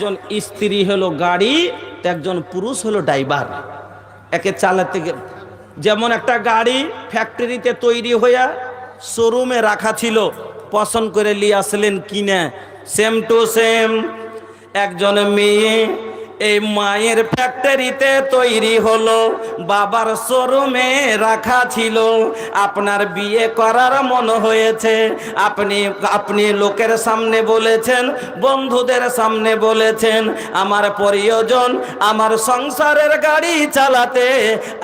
একজন স্ত্রী হলো গাড়ি, একজন পুরুষ হলো ড্রাইভার। একে চালাতে যেমন একটা গাড়ি ফ্যাক্টরিতে তৈরি হইয়া শোরুমে রাখা ছিল, পছন্দ করে নিয়ে আসলেন কিনে, সেম টু সেম একজন মেয়ে এই মায়ের ফ্যাক্টরিতে তৈরি হলো, বাবার শোরুমে রাখা ছিল। আপনার বিয়ে করার মন হয়েছে, আপনি লোকের সামনে বলেছেন, বন্ধুদের সামনে বলেছেন, আমার প্রয়োজন, আমার সংসারের গাড়ি চালাতে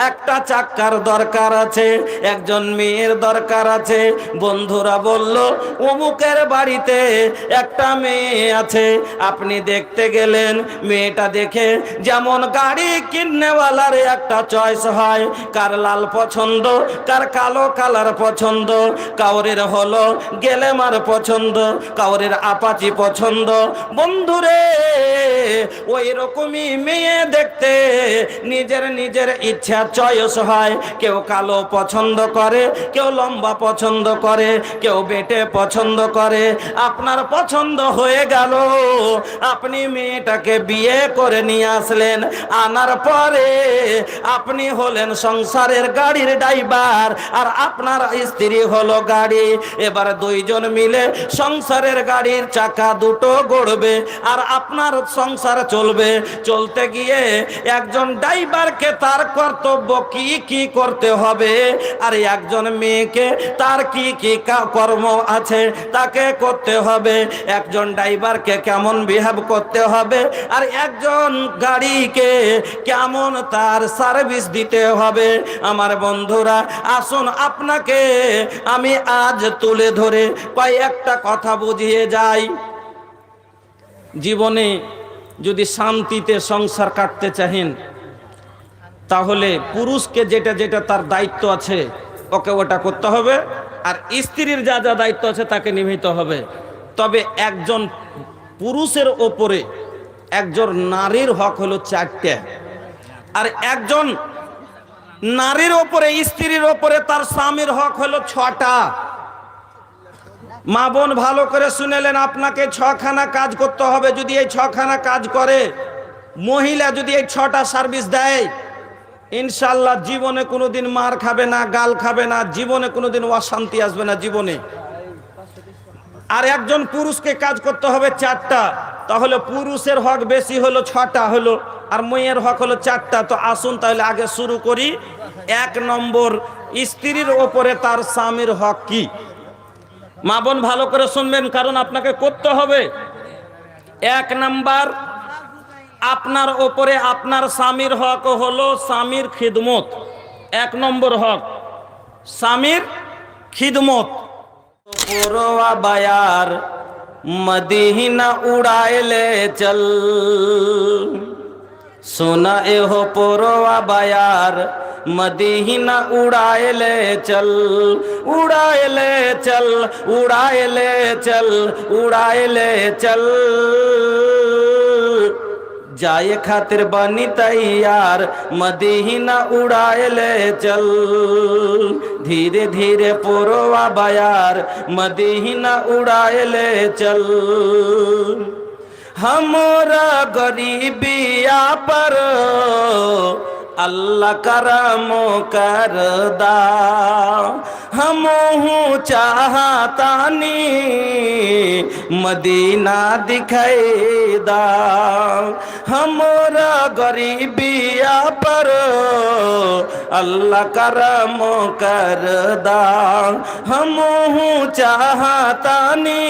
একটা চাক্কার দরকার আছে, একজন মেয়ের দরকার আছে। বন্ধুরা বলল অমুকের বাড়িতে একটা মেয়ে আছে। আপনি দেখতে গেলেন, মেয়েটা দেখে যেমন গাড়ি কিননেওয়ালার একটা চয়েস হয়, কার লাল পছন্দ, কার কালো কালার পছন্দ, কাউরের হলো গেলেমার পছন্দ, কাউরের আপাচি পছন্দ। বন্ধুরে ওই রকমই মেয়ে দেখতে নিজের নিজের ইচ্ছা চয়েস হয়। কেউ কালো পছন্দ করে, কেউ লম্বা পছন্দ করে, কেউ বেটে পছন্দ করে। আপনার পছন্দ হয়ে গেল, আপনি মেয়েটাকে বিয়ে করে নিয়ে আসলেন। আনার পরে আপনি হলেন সংসারের গাড়ির ড্রাইভার, আর আপনার স্ত্রী হলো গাড়ি। এবার দুইজন মিলে সংসারের গাড়ির চাকা দুটো গড়বে, আর আপনার সংসার চলবে। চলতে গিয়ে একজন ড্রাইভারকে তার কর্তব্য কি কি করতে হবে, আর একজন মেয়েকে তার কি কি কর্ম আছে তাকে করতে হবে। একজন ড্রাইভারকে কেমন বিহেভ করতে হবে, আর একজন গাড়িকে কেমন তার সার্ভিস দিতে হবে। আমার বন্ধুরা, আসুন আপনাকে আমি আজ তুলে ধরে কয়েকটা কথা বুঝিয়ে যাই। জীবনে যদি শান্তিতে সংসার কাটতে চাহেন, তাহলে পুরুষকে যেটা যেটা তার দায়িত্ব আছে ওকে ওটা করতে হবে, আর স্ত্রীর যা যা দায়িত্ব আছে তাকে নিভিতে হবে। তবে একজন পুরুষের ওপরে একজন নারীর হক হলো 4টা, আর একজন নারীর ওপরে, স্ত্রীর ওপরে তার স্বামীর হক হলো 6টা। মা বোন ভালো করে শুনেলেন, আপনাকে 6খানা কাজ করতে হবে। যদি এই 6খানা কাজ করে মহিলা, যদি এই 6টা সার্ভিস দেয়, ইনশাল্লাহ জীবনে কোনোদিন মার খাবে না, গাল খাবে না, জীবনে কোনোদিন অশান্তি আসবে না জীবনে। আর একজন পুরুষকে কাজ করতে হবে 4টা, তাহলে পুরুষের হক বেশি হলো 6টা হলো, আর মেয়ের হক হলো 4টা। তো আসুন তাহলে আগে শুরু করি। 1 নম্বর, স্ত্রীর ওপরে তার স্বামীর হক কি? মা বোন ভালো করে শুনবেন, কারণ আপনাকে করতে হবে। 1 নাম্বার, আপনার ওপরে আপনার স্বামীর হক হলো স্বামীর খিদমত। 1 নম্বর হক স্বামীর খিদমত। পুরোয়া বায়ার মদিনা উড়াইলে চল, সোনা এ হো পুরোয়া বায়ার মদিনা উড়াইলে চল, উড়াইলে চল, উড়াইলে চল, উড়াইলে চল। जाए खातिर बनी तैयार मदीना उड़ाएले चल, धीरे धीरे पुरवा बयार मदीना उड़ाएले चल। हमरा गरीबिया पर अल्लाह करम करदा, हमहू चाहतानी मदीना दिखाईदा। हमरा गरीबिया पर अल्लाह करम करदा, हमहू चाहतानी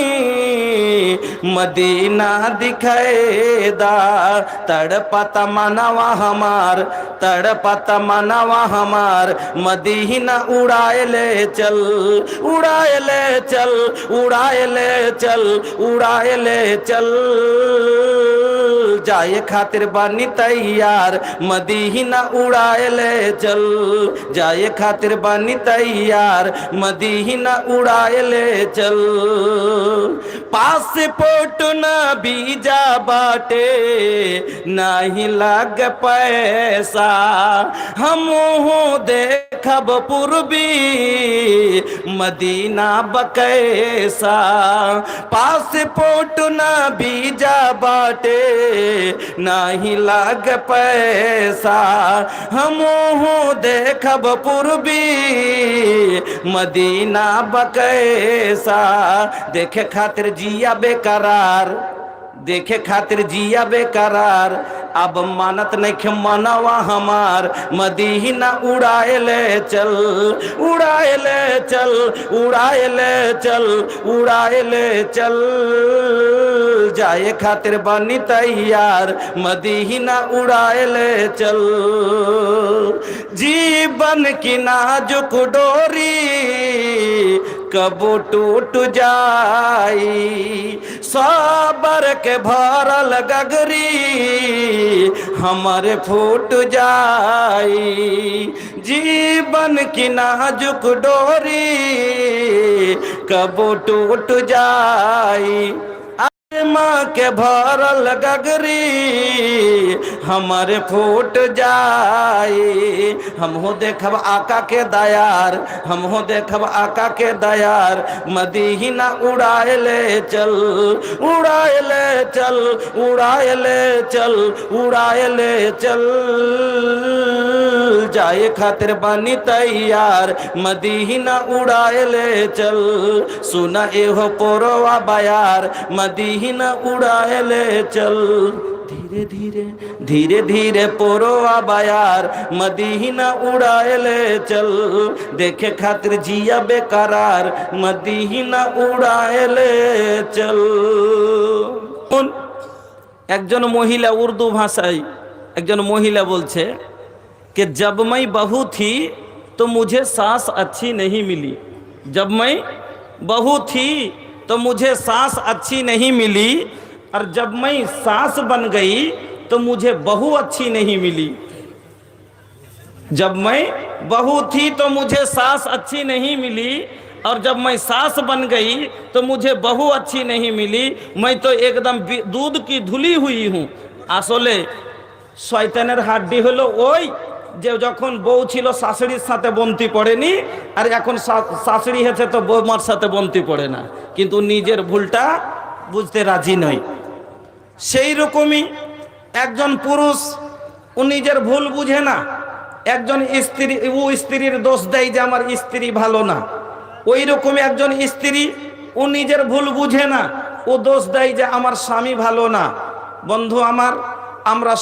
मदीना दिखाईदा। तड़पत मनवा हमार, तड़पत मनवा हमार मदीना उड़ाएले चल, उड़ाएले चल, उड़ाएले चल, उड़ाएले चल। जाए खातिर बनी तैयार मदीना उड़ाएले चल, जाए खातिर बनी तैयार मदीना उड़ाएले चल। पासपोर्ट ना वीजा बाटे, नहीं लग पैसा, हमहू देखब पूर्वी मदीना बकैसा, पासपोर्ट ना वीजा बाटे नाही लाग पैसा, हमहू देखब पूर्वी मदीना बकैसा, देखे खातिर जिया बेकरार, देखे खातिर जिया बेकरार, अब मानत नहीं मनवा हमार, मदीना उड़ाए ले चल, उड़ाए ले चल, उड़ाए ले चल, उड़ाए ले चल, जाए खातिर बनी तैयार, मदीना उड़ाए ले चल। जीवन की नाजुक डोरी कबो टूट जाई, सबर के भरल गगरी हमारे फूट जाई, जीवन की नाजुक डोरी कबो टूट जाई, माँ के भरल गगरी हमारे फूट जाई, हम हो देखब आका के दयार, हम हो देखब आका के दयार, मदीना उड़ाए ले चल, उड़ाए ले चल, उड़ाए ले चल, उड़ाए ले चल, जाए खातिर बनी तैयार, मदीना उड़ाए ले चल, सुना एहो पोरवा बयार, मदीना उड़ाए ले चल, धीरे धीरे धीरे धीरे पोरवा बयार, मदीना उड़ाए ले चल, देखे खातिर जिया बेकरार, मदीना उड़ाए ले चल। একজন মহিলা উর্দু ভাষায় একজন মহিলা বলছে कि जब मैं बहू थी तो मुझे सास अच्छी नहीं मिली, जब मैं बहू थी तो मुझे सास अच्छी नहीं मिली, और जब मैं सास बन गई तो मुझे बहू अच्छी नहीं मिली, जब मैं बहू थी तो मुझे सास अच्छी नहीं मिली, और जब मैं सास बन गई तो मुझे बहू अच्छी नहीं मिली, मैं तो एकदम दूध की धुली हुई हूँ। आसले शयतानेर हाड्डी हलो ओई যে যখন বউ ছিল শাশুড়ির সাথে বন্তি পড়েনি, আর এখন শাশুড়ি হয়েছে তো বৌমার সাথে বন্তি পড়ে না, কিন্তু নিজের ভুলটা বুঝতে রাজি নয়। সেই রকমই একজন পুরুষ ও নিজের ভুল বুঝে না, একজন স্ত্রী ও স্ত্রীর দোষ দেয় যে আমার স্ত্রী ভালো না, ওই রকমই একজন স্ত্রী ও নিজের ভুল বুঝে না, ও দোষ দেয় যে আমার স্বামী ভালো না। বন্ধু আমার, আমরা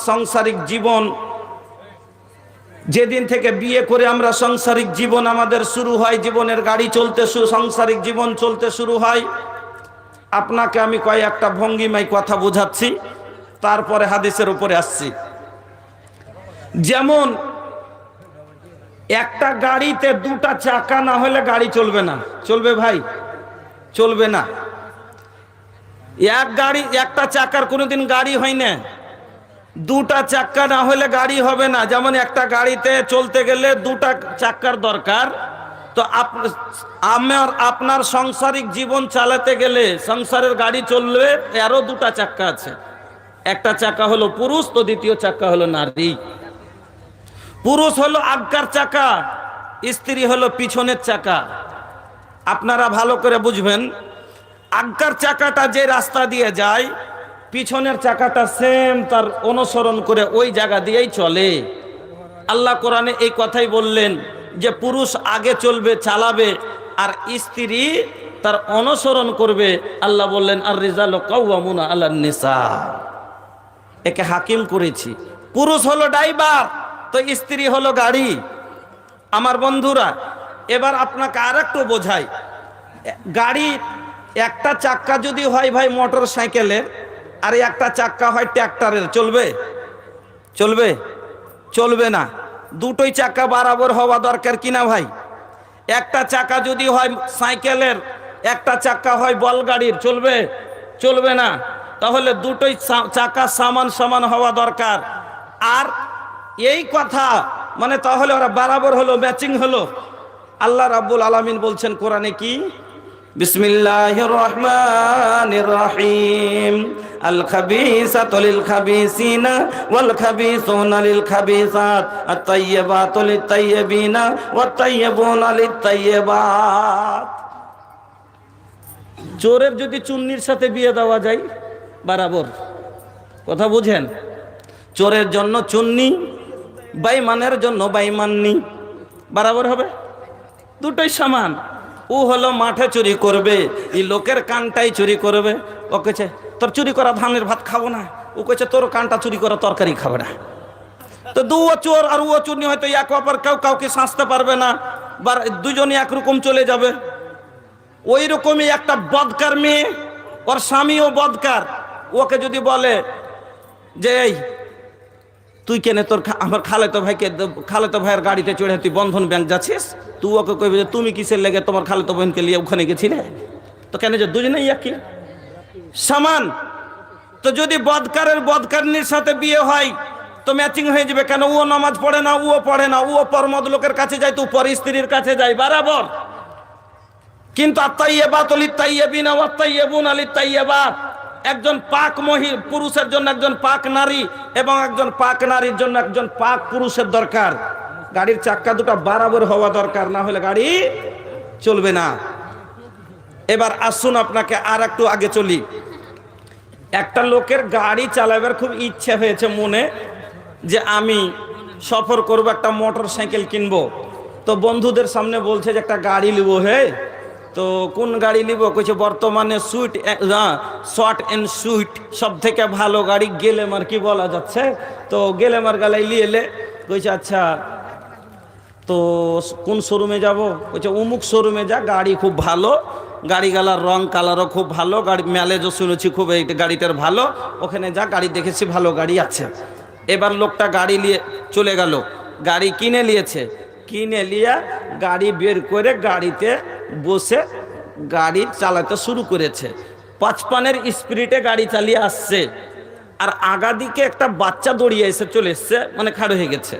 সাংসারিক জীবন যেদিন থেকে বিয়ে করে আমরা সাংসারিক জীবন আমাদের শুরু হয়, জীবনের গাড়ি চলতে সাংসারিক জীবন চলতে শুরু হয়, আপনাকে আমি কয়েকটা ভঙ্গিমায় কথা বোঝাচ্ছি, তারপরে হাদিসের উপরে আসছি। যেমন একটা গাড়িতে দুটা চাকা না হলে গাড়ি চলবে না, চলবে ভাই? চলবে না। একটা চাকার কোনোদিন গাড়ি হয় না, দুটা চাক্কা না হলে গাড়ি হবে না। যেমন একটা গাড়িতে চলতে গেলে দুটা চাক্কার দরকার, তো আপনার সাংসারিক জীবন চালাতে গেলে সংসারের গাড়ি চলবে, এরও দুটা চাক্কা আছে, একটা চাকা হলো পুরুষ, তো দ্বিতীয় চাক্কা হলো নারী। পুরুষ হলো আগকার চাকা, স্ত্রী হলো পিছনের চাকা। আপনারা ভালো করে বুঝবেন, আগকার চাকাটা যে রাস্তা দিয়ে যায়, পিছনের চাকাটা সেম তার অনুসরণ করে ওই জায়গা দিয়েই চলে। আল্লাহ কোরআনে এই কথাই বললেন যে পুরুষ আগে চলবে, চালাবে, আর স্ত্রী তার অনুসরণ করবে। আল্লাহ বললেন আর রিজালু কাওয়ামুনা আলান নিসা, একে হাকিম করেছি। পুরুষ হলো ড্রাইভার, তো স্ত্রী হলো গাড়ি। আমার বন্ধুরা, এবার আপনাকে আরেকটু বোঝাই, গাড়ি একটা চাক্কা যদি হয় ভাই মোটর সাইকেলের, আর একটা চাক্কা হয় ট্র্যাক্টরের, চলবে? চলবে? চলবে না। দুটোই চাক্কা বরাবর হওয়া দরকার কিনা ভাই? একটা চাকা যদি হয় সাইকেলের, একটা চাক্কা হয় বলগাড়ির, চলবে? চলবে না। তাহলে দুটোই চাকা সমান সমান হওয়া দরকার। আর এই কথা মানে তাহলে ওরা বরাবর হলো, ম্যাচিং হলো। আল্লাহ রাব্বুল আলামিন বলছেন কোরআনে কি? বিসমিল্লাহির রহমানির রহিম, আল খাবিসাতু লিল খাবিসিনা ওয়াল খাবিসুনা লিল খাবিসাত আত-তাইয়্যিবাতু লিত-তাইয়্যিবিনা ওয়াত-তাইয়্যিবুনা লিত-তাইয়্যিবাত। চোরের যদি চুন্নির সাথে বিয়ে দেওয়া যায় বরাবর, কথা বুঝেন? চোরের জন্য চুন্নি, বেঈমানের জন্য বেঈমাননি, বরাবর হবে, দুটোই সমান। ও হলো মাঠে চুরি করবে, এই লোকের কানটাই চুরি করবে। ও কেছে তোর চুরি করা ধানের ভাত খাবো না, ও কেছে তোর কানটা চুরি করা তরকারি খাবে না। তো দুও চোর আর ও চুরি হয়তো এক অপর কেউ কাউকে শাস্তে পারবে না, বা দুজনই একরকম চলে যাবে। ওই রকমই একটা বদকার মেয়ে, ওর স্বামীও বদকার, ওকে যদি বলে যে এই তুই কেন তোর আমার খালেতো ভাইয়ের গাড়িতে চড়ে তুই বন্ধন ব্যাংক যাচ্ছিস, তুই ওকে কইবে যে তুমি কিসের লেগে তোমার খালেতো বোনকে নিয়ে ওখানে গেছিলে, তো কেন যে দুজনেই একই সমান। তো যদি বদকারের বদকারনির সাথে বিয়ে হয় তো ম্যাচিং হয়ে যাবে। কেন ও নামাজ পড়ে না, ও পড়ে না, ও পরমদ লোকের কাছে যায়, তো পর স্ত্রীর কাছে যায়, বরাবর। কিন্তু আত-তাইয়্যিবাতু লিত-তাইয়্যিবিনা ওয়াত-তাইয়্যিবুনা লিত-তাইয়্যিবাত, একজন পাক পুরুষের জন্য একজন পাক নারী এবং একজন পাক নারীর জন্য একজন পাক পুরুষের দরকার। গাড়ির চাক্কা দুটো বরাবর হওয়া দরকার, না হলে গাড়ি চলবে না। এবার আসুন আপনাকে আর একটু আগে চলি। একটা লোকের গাড়ি চালাবার খুব ইচ্ছে হয়েছে মনে, যে আমি সফর করব, একটা মোটর সাইকেল কিনবো। তো বন্ধুদের সামনে বলছে যে একটা গাড়ি নিব, হে তো কোন গাড়ি নিব? কইছে বর্তমানে সুইট, শর্ট অ্যান্ড সুইট সব থেকে ভালো গাড়ি, গেলেমার কি বলা যাচ্ছে, তো গেলেমার গালাই নিয়ে এলে। কইছে আচ্ছা তো কোন শোরুমে যাব? কইছে অমুক শোরুমে যা, গাড়ি খুব ভালো, গাড়িগুলার রং কালারও খুব ভালো, গাড়ি ম্যালেজও শুনেছি খুব, এই গাড়িটার ভালো, ওখানে যা, গাড়ি দেখেছি ভালো গাড়ি আছে। এবার লোকটা গাড়ি নিয়ে চলে গেল, গাড়ি কিনে নিয়েছে, কিনে নিয়ে গাড়ি বের করে গাড়িতে বসে গাড়ি চালাতে শুরু করেছে। 55-এর স্পিডে গাড়ি চালিয়ে আসছে, আর আগা দিকে একটা বাচ্চা দৌড়িয়ে এসে চলে এসছে, মানে খাড়ো হয়ে গেছে।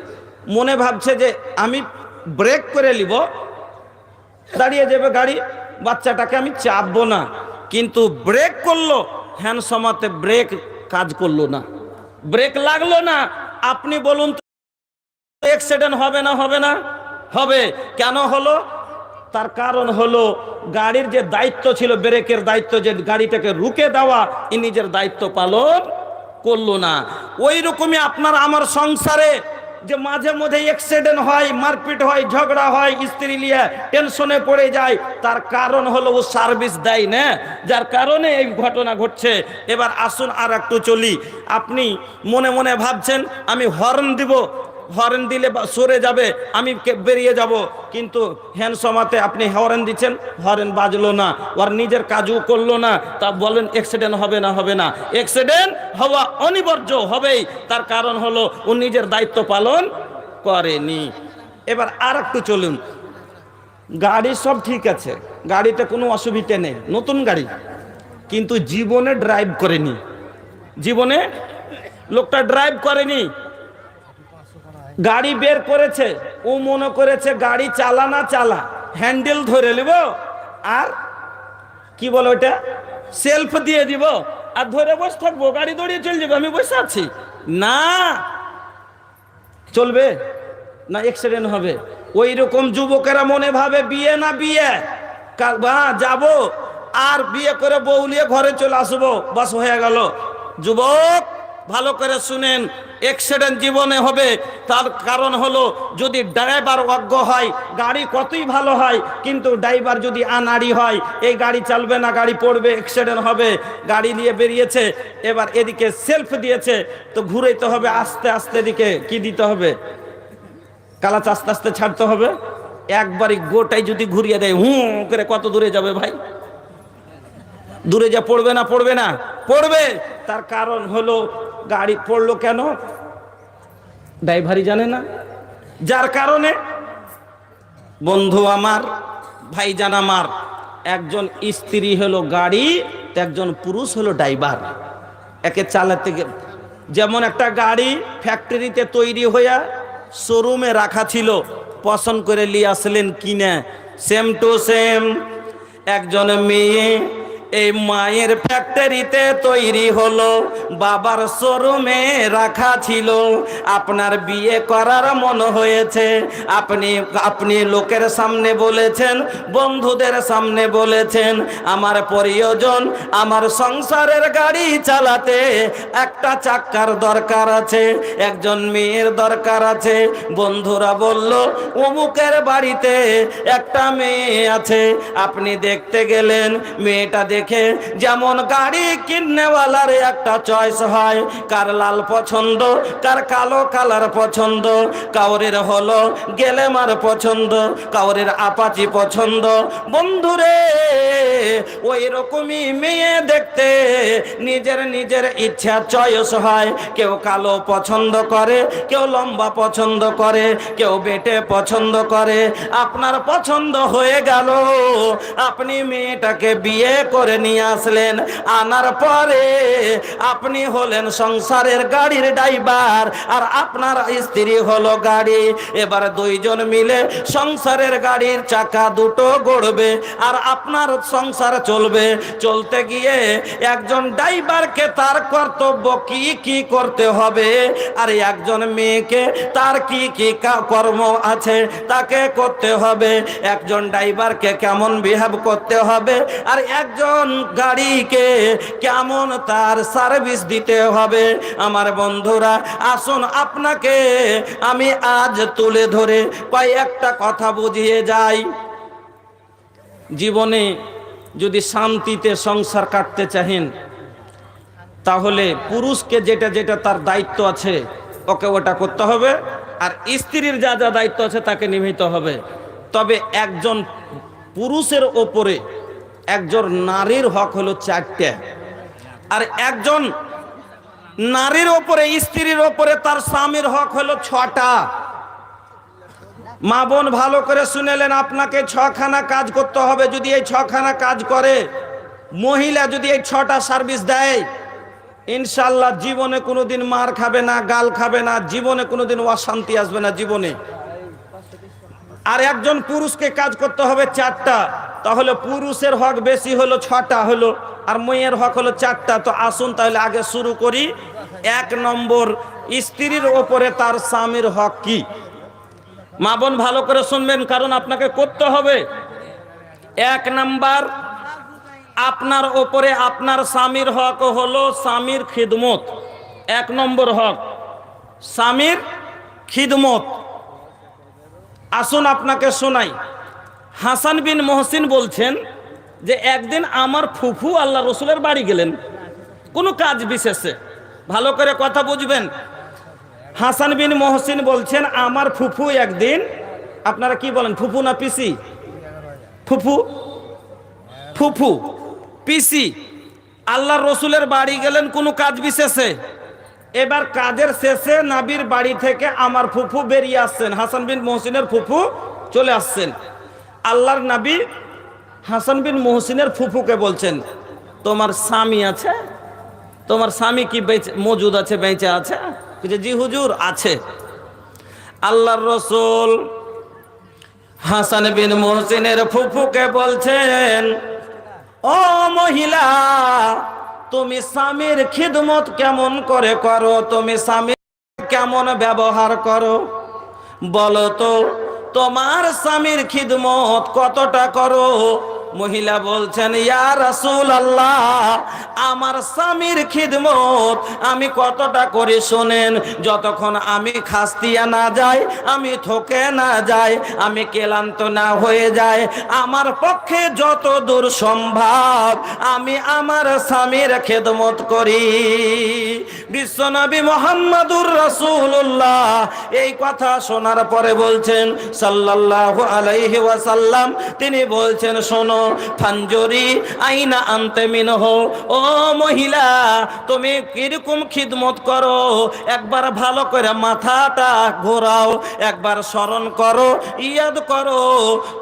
মনে ভাবছে যে আমি ব্রেক করে নিব, দাঁড়িয়ে যাবে গাড়ি, বাচ্চাটাকে আমি চাপবো না। কিন্তু ব্রেক করলো, হ্যান্ড সমাতে ব্রেক কাজ করলো না, ব্রেক লাগলো না। আপনি বলুন তো অ্যাক্সিডেন্ট হবে না? হবে না? হবে। কেন হলো? তার কারণ হলো গাড়ির যে দায়িত্ব ছিল, ব্রেকের দায়িত্ব, যে গাড়িটাকে রুকে দেওয়া, ই নিজের দায়িত্ব পালন করলো না। ওই রকমই আপনার আমার সংসারে যে মাঝে মধ্যে অ্যাক্সিডেন্ট হয়, মারপিট হয়, ঝগড়া হয়, স্ত্রী নিয়ে টেনশনে পড়ে যায়, তার কারণ হলো ও সার্ভিস দেয় না, যার কারণে এই ঘটনা ঘটছে। এবার আসুন আর একটু চলি। আপনি মনে মনে ভাবছেন আমি হর্ন দিব, হর্ন দিলে সরে যাবে, আমি বেরিয়ে যাব, কিন্তু হ্যান্ড সমাতে আপনি হর্ন দিচ্ছেন, হর্ন বাজলো না, ওর নিজের কাজও করলো না, তা বলেন অ্যাক্সিডেন্ট হবে না? হবে না। অ্যাক্সিডেন্ট হওয়া অনিবার্য হবেই, তার কারণ হলো ও নিজের দায়িত্ব পালন করেনি। এবার আর একটু চলুন। গাড়ি সব ঠিক আছে, গাড়িতে কোনো অসুবিধা নেই, নতুন গাড়ি, কিন্তু জীবনে ড্রাইভ করেনি, জীবনে লোকটা ড্রাইভ করেনি। গাড়ি বের করেছে, ও মনে করেছে গাড়ি চালা না চালা, হ্যান্ডেল ধরে নেব আর কি বলো ওটা, সেলফ দিয়ে দিব আর ধরে বসে থাকবো, গাড়ি দৌড়িয়ে চলে যাবে, আমি বসে আছি। না, চলবে না, অ্যাক্সিডেন্ট হবে। ওই রকম যুবকেরা মনে ভাবে বিয়ে না বিয়ে, যাব আর বিয়ে করে বউ নিয়ে ঘরে চলে আসবো, বাস হয়ে গেল। যুবক ভালো করে শুনেন, অ্যাক্সিডেন্ট জীবনে হবে, তার কারণ হলো যদি ড্রাইভার অজ্ঞ হয়, গাড়ি কতই ভালো হয়, কিন্তু ড্রাইভার যদি আনাড়ি হয়, এই গাড়ি চলবে না, গাড়ি পড়বে, অ্যাক্সিডেন্ট হবে। গাড়ি নিয়ে বেরিয়েছে, এবার এদিকে সেলফ দিয়েছে, তো ঘুরাইতে হবে আস্তে আস্তে, এদিকে কি দিতে হবে, কালাচ আস্তে আস্তে ছাড়তে হবে। একবারই গোটাই যদি ঘুরিয়ে দেয়, করে কত দূরে যাবে ভাই? দূরে যা পড়বে না? পড়বে না? পড়বে। তার কারণ হলো গাড়ি পড়লো কেন, ড্রাইভারই জানে না, যার কারণে। বন্ধু আমার, ভাইজান আমার, একজন স্ত্রী হলো গাড়ি, একজন পুরুষ হলো ড্রাইভার। একে চালাতে যেমন একটা গাড়ি ফ্যাক্টরিতে তৈরি হইয়া শোরুমে রাখা ছিল, পছন্দ করে নিয়ে আসলেন কিনে, সেম টু সেম একজন মেয়ে এই মায়ের ফ্যাক্টরিতে তৈরি হলো, বাবার শোরুমে রাখা ছিল। আপনার বিয়ে করার মন হয়েছে, আপনি লোকের সামনে বলেছেন, বন্ধুদের সামনে বলেছেন, আমার প্রয়োজন, আমার সংসারের গাড়ি চালাতে একটা চাক্কার দরকার আছে, একজন মেয়ের দরকার আছে। বন্ধুরা বলল অমুকের বাড়িতে একটা মেয়ে আছে। আপনি দেখতে গেলেন, মেয়েটা দেখে যেমন গাড়ি কিননেওয়ালার একটা চয়েস হয়, কার লাল পছন্দ, কার কালো কালার পছন্দ, কাউরের হলো গেলেমার পছন্দ, কাউরের আপাচি পছন্দ। বন্ধুরে, ওই রকমই মেয়ে দেখতে নিজের নিজের ইচ্ছা চয়েস হয়। কেউ কালো পছন্দ করে, কেউ লম্বা পছন্দ করে, কেউ বেটে পছন্দ করে। আপনার পছন্দ হয়ে গেল, আপনি মেয়েটাকে বিয়ে করে নিয়ে আসলেন। আনার পরে আপনি হলেন সংসারের গাড়ির ড্রাইভার, আর আপনার স্ত্রী হলো গাড়ি। এবার দুইজন মিলে সংসারের গাড়ির চাকা দুটো গড়বে, আর আপনার সংসার চলবে। চলতে গিয়ে একজন ড্রাইভারকে তার কর্তব্য কি কি করতে হবে, আর একজন মেয়েকে তার কি কি কর্ম আছে তাকে করতে হবে। একজন ড্রাইভারকে কেমন বিহেভ করতে হবে, আর একজন গাড়িকে কেমন তার সার্ভিস দিতে হবে। আমার বন্ধুরা, আসুন আপনাকে আমি আজ তুলে ধরে কয়েকটা কথা বুঝিয়ে যাই। জীবনে যদি শান্তিতে সংসার কাটতে চাহেন, তাহলে পুরুষকে যেটা যেটা তার দায়িত্ব আছে ওকে ওটা করতে হবে, আর স্ত্রীর যা যা দায়িত্ব আছে তাকে নিভাইতে হবে। তবে একজন পুরুষের ওপরে একজন নারীর হক হলো 4টা, আর একজন নারীর ওপরে, স্ত্রীর ওপরে তার স্বামীর হক হলো 6টা। মা বোন ভালো করে শুনেলেন, আপনাকে 6খানা কাজ করতে হবে। যদি এই 6খানা কাজ করে মহিলা, যদি এই 6টা সার্ভিস দেয়, ইনশাল্লাহ জীবনে কোনোদিন মার খাবে না, গাল খাবে না, জীবনে কোনোদিন অশান্তি আসবে না জীবনে। আর একজন পুরুষকে কাজ করতে হবে 4টা, তাহলে পুরুষের হক বেশি হলো 6টা হলো, আর মেয়ের হক হলো 4টা। তো আসুন তাহলে আগে শুরু করি। 1 নম্বর, স্ত্রীর ওপরে তার স্বামীর হক কি? মা বোন ভালো করে শুনবেন, কারণ আপনাকে করতে হবে। 1 নাম্বার, আপনার ওপরে আপনার স্বামীর হক হলো স্বামীর খিদমত। 1 নম্বর হক স্বামীর খিদমত। আসুন আপনাকে শোনাই। হাসান বিন মহসিন বলছেন যে একদিন আমার ফুফু আল্লাহ রসুলের বাড়ি গেলেন কোনো কাজ বিশেষে। ভালো করে কথা বুঝবেন। হাসান বিন মহসিন বলছেন আমার ফুফু একদিন, আপনারা কি বলেন, ফুফু না পিসি? ফুফু, ফুফু, পিসি আল্লাহ রসুলের বাড়ি গেলেন কোনো কাজ বিশেষে। এবার কাজের শেষে নাবির বাড়ি থেকে আমার ফুফু বেরিয়ে আসছেন, হাসান বিন মহসিনের ফুফু চলে আসছেন। আল্লাহর নবী হাসান বিন মহসিনের ফুফুকে বলছেন, তোমার স্বামী আছে? তোমার স্বামী কি মজুদ আছে, বেঁচে আছে? জি হুজুর আছে। আল্লাহর রসুল হাসান বিন মহসিনের ফুফুকে বলছেন, ও মহিলা, তুমি স্বামীর খিদমত কেমন করে করো? তুমি স্বামীর কেমন ব্যবহার করো? বলো তো, তোমার স্বামীর খিদমত কতটা করো? মহিলা বলছেন, ইয়া রাসূলুল্লাহ, আমার স্বামীর খিদমত আমি কতটা করি শোনেন। যতক্ষণ আমি খাস্তিয়া না যাই, আমি থকে না যাই, আমি ক্লান্ত না হয়ে যায়, আমার পক্ষে যত দূর সম্ভব আমি আমার স্বামীর খিদমত করি। বিশ্বনবী মুহাম্মদুর রাসূলুল্লাহ এই কথা শোনার পরে বলছেন সাল্লাল্লাহু আলাইহি ওয়াসাল্লাম, তিনি বলছেন, শোনো, ফানজুরি আইনা আনতে মিনহু, ও মহিলা, তুমি কিরকম খিদমত করো একবার ভালো করে মাথাটা ঘোরাও, একবার স্মরণ করো, ইয়াদ করো,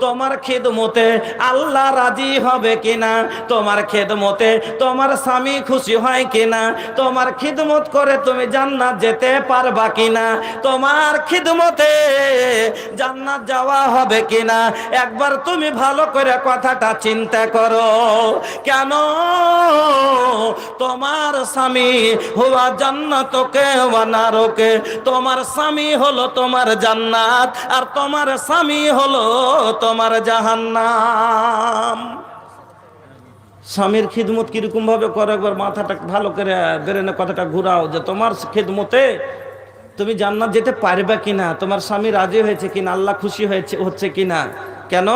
তোমার খিদমতে আল্লাহ রাজি হবে কিনা, তোমার খিদমতে তোমার স্বামী খুশি হয় কিনা, তোমার খিদমত করে তুমি জান্নাত যেতে পারবা কিনা, তোমার খিদমতে জান্নাত যাওয়া হবে কিনা, একবার তুমি ভালো করে কথাটা চিন্তা করো, কেন তোমার স্বামী হুয়া জান্নাতকে ওয়া নারকে, তোমার স্বামী হলো তোমার জান্নাত আর তোমার স্বামী হলো তোমার জাহান্নাম। স্বামীর খিদমত কিরকম ভাবে করে একবার মাথাটা ভালো করে ব্রেনে কথাটা ঘুরাও, যে তোমার খিদমতে তুমি জান্নাত যেতে পারবে কিনা, তোমার স্বামী রাজি হয়েছে কিনা, আল্লাহ খুশি হচ্ছে কিনা। কেন?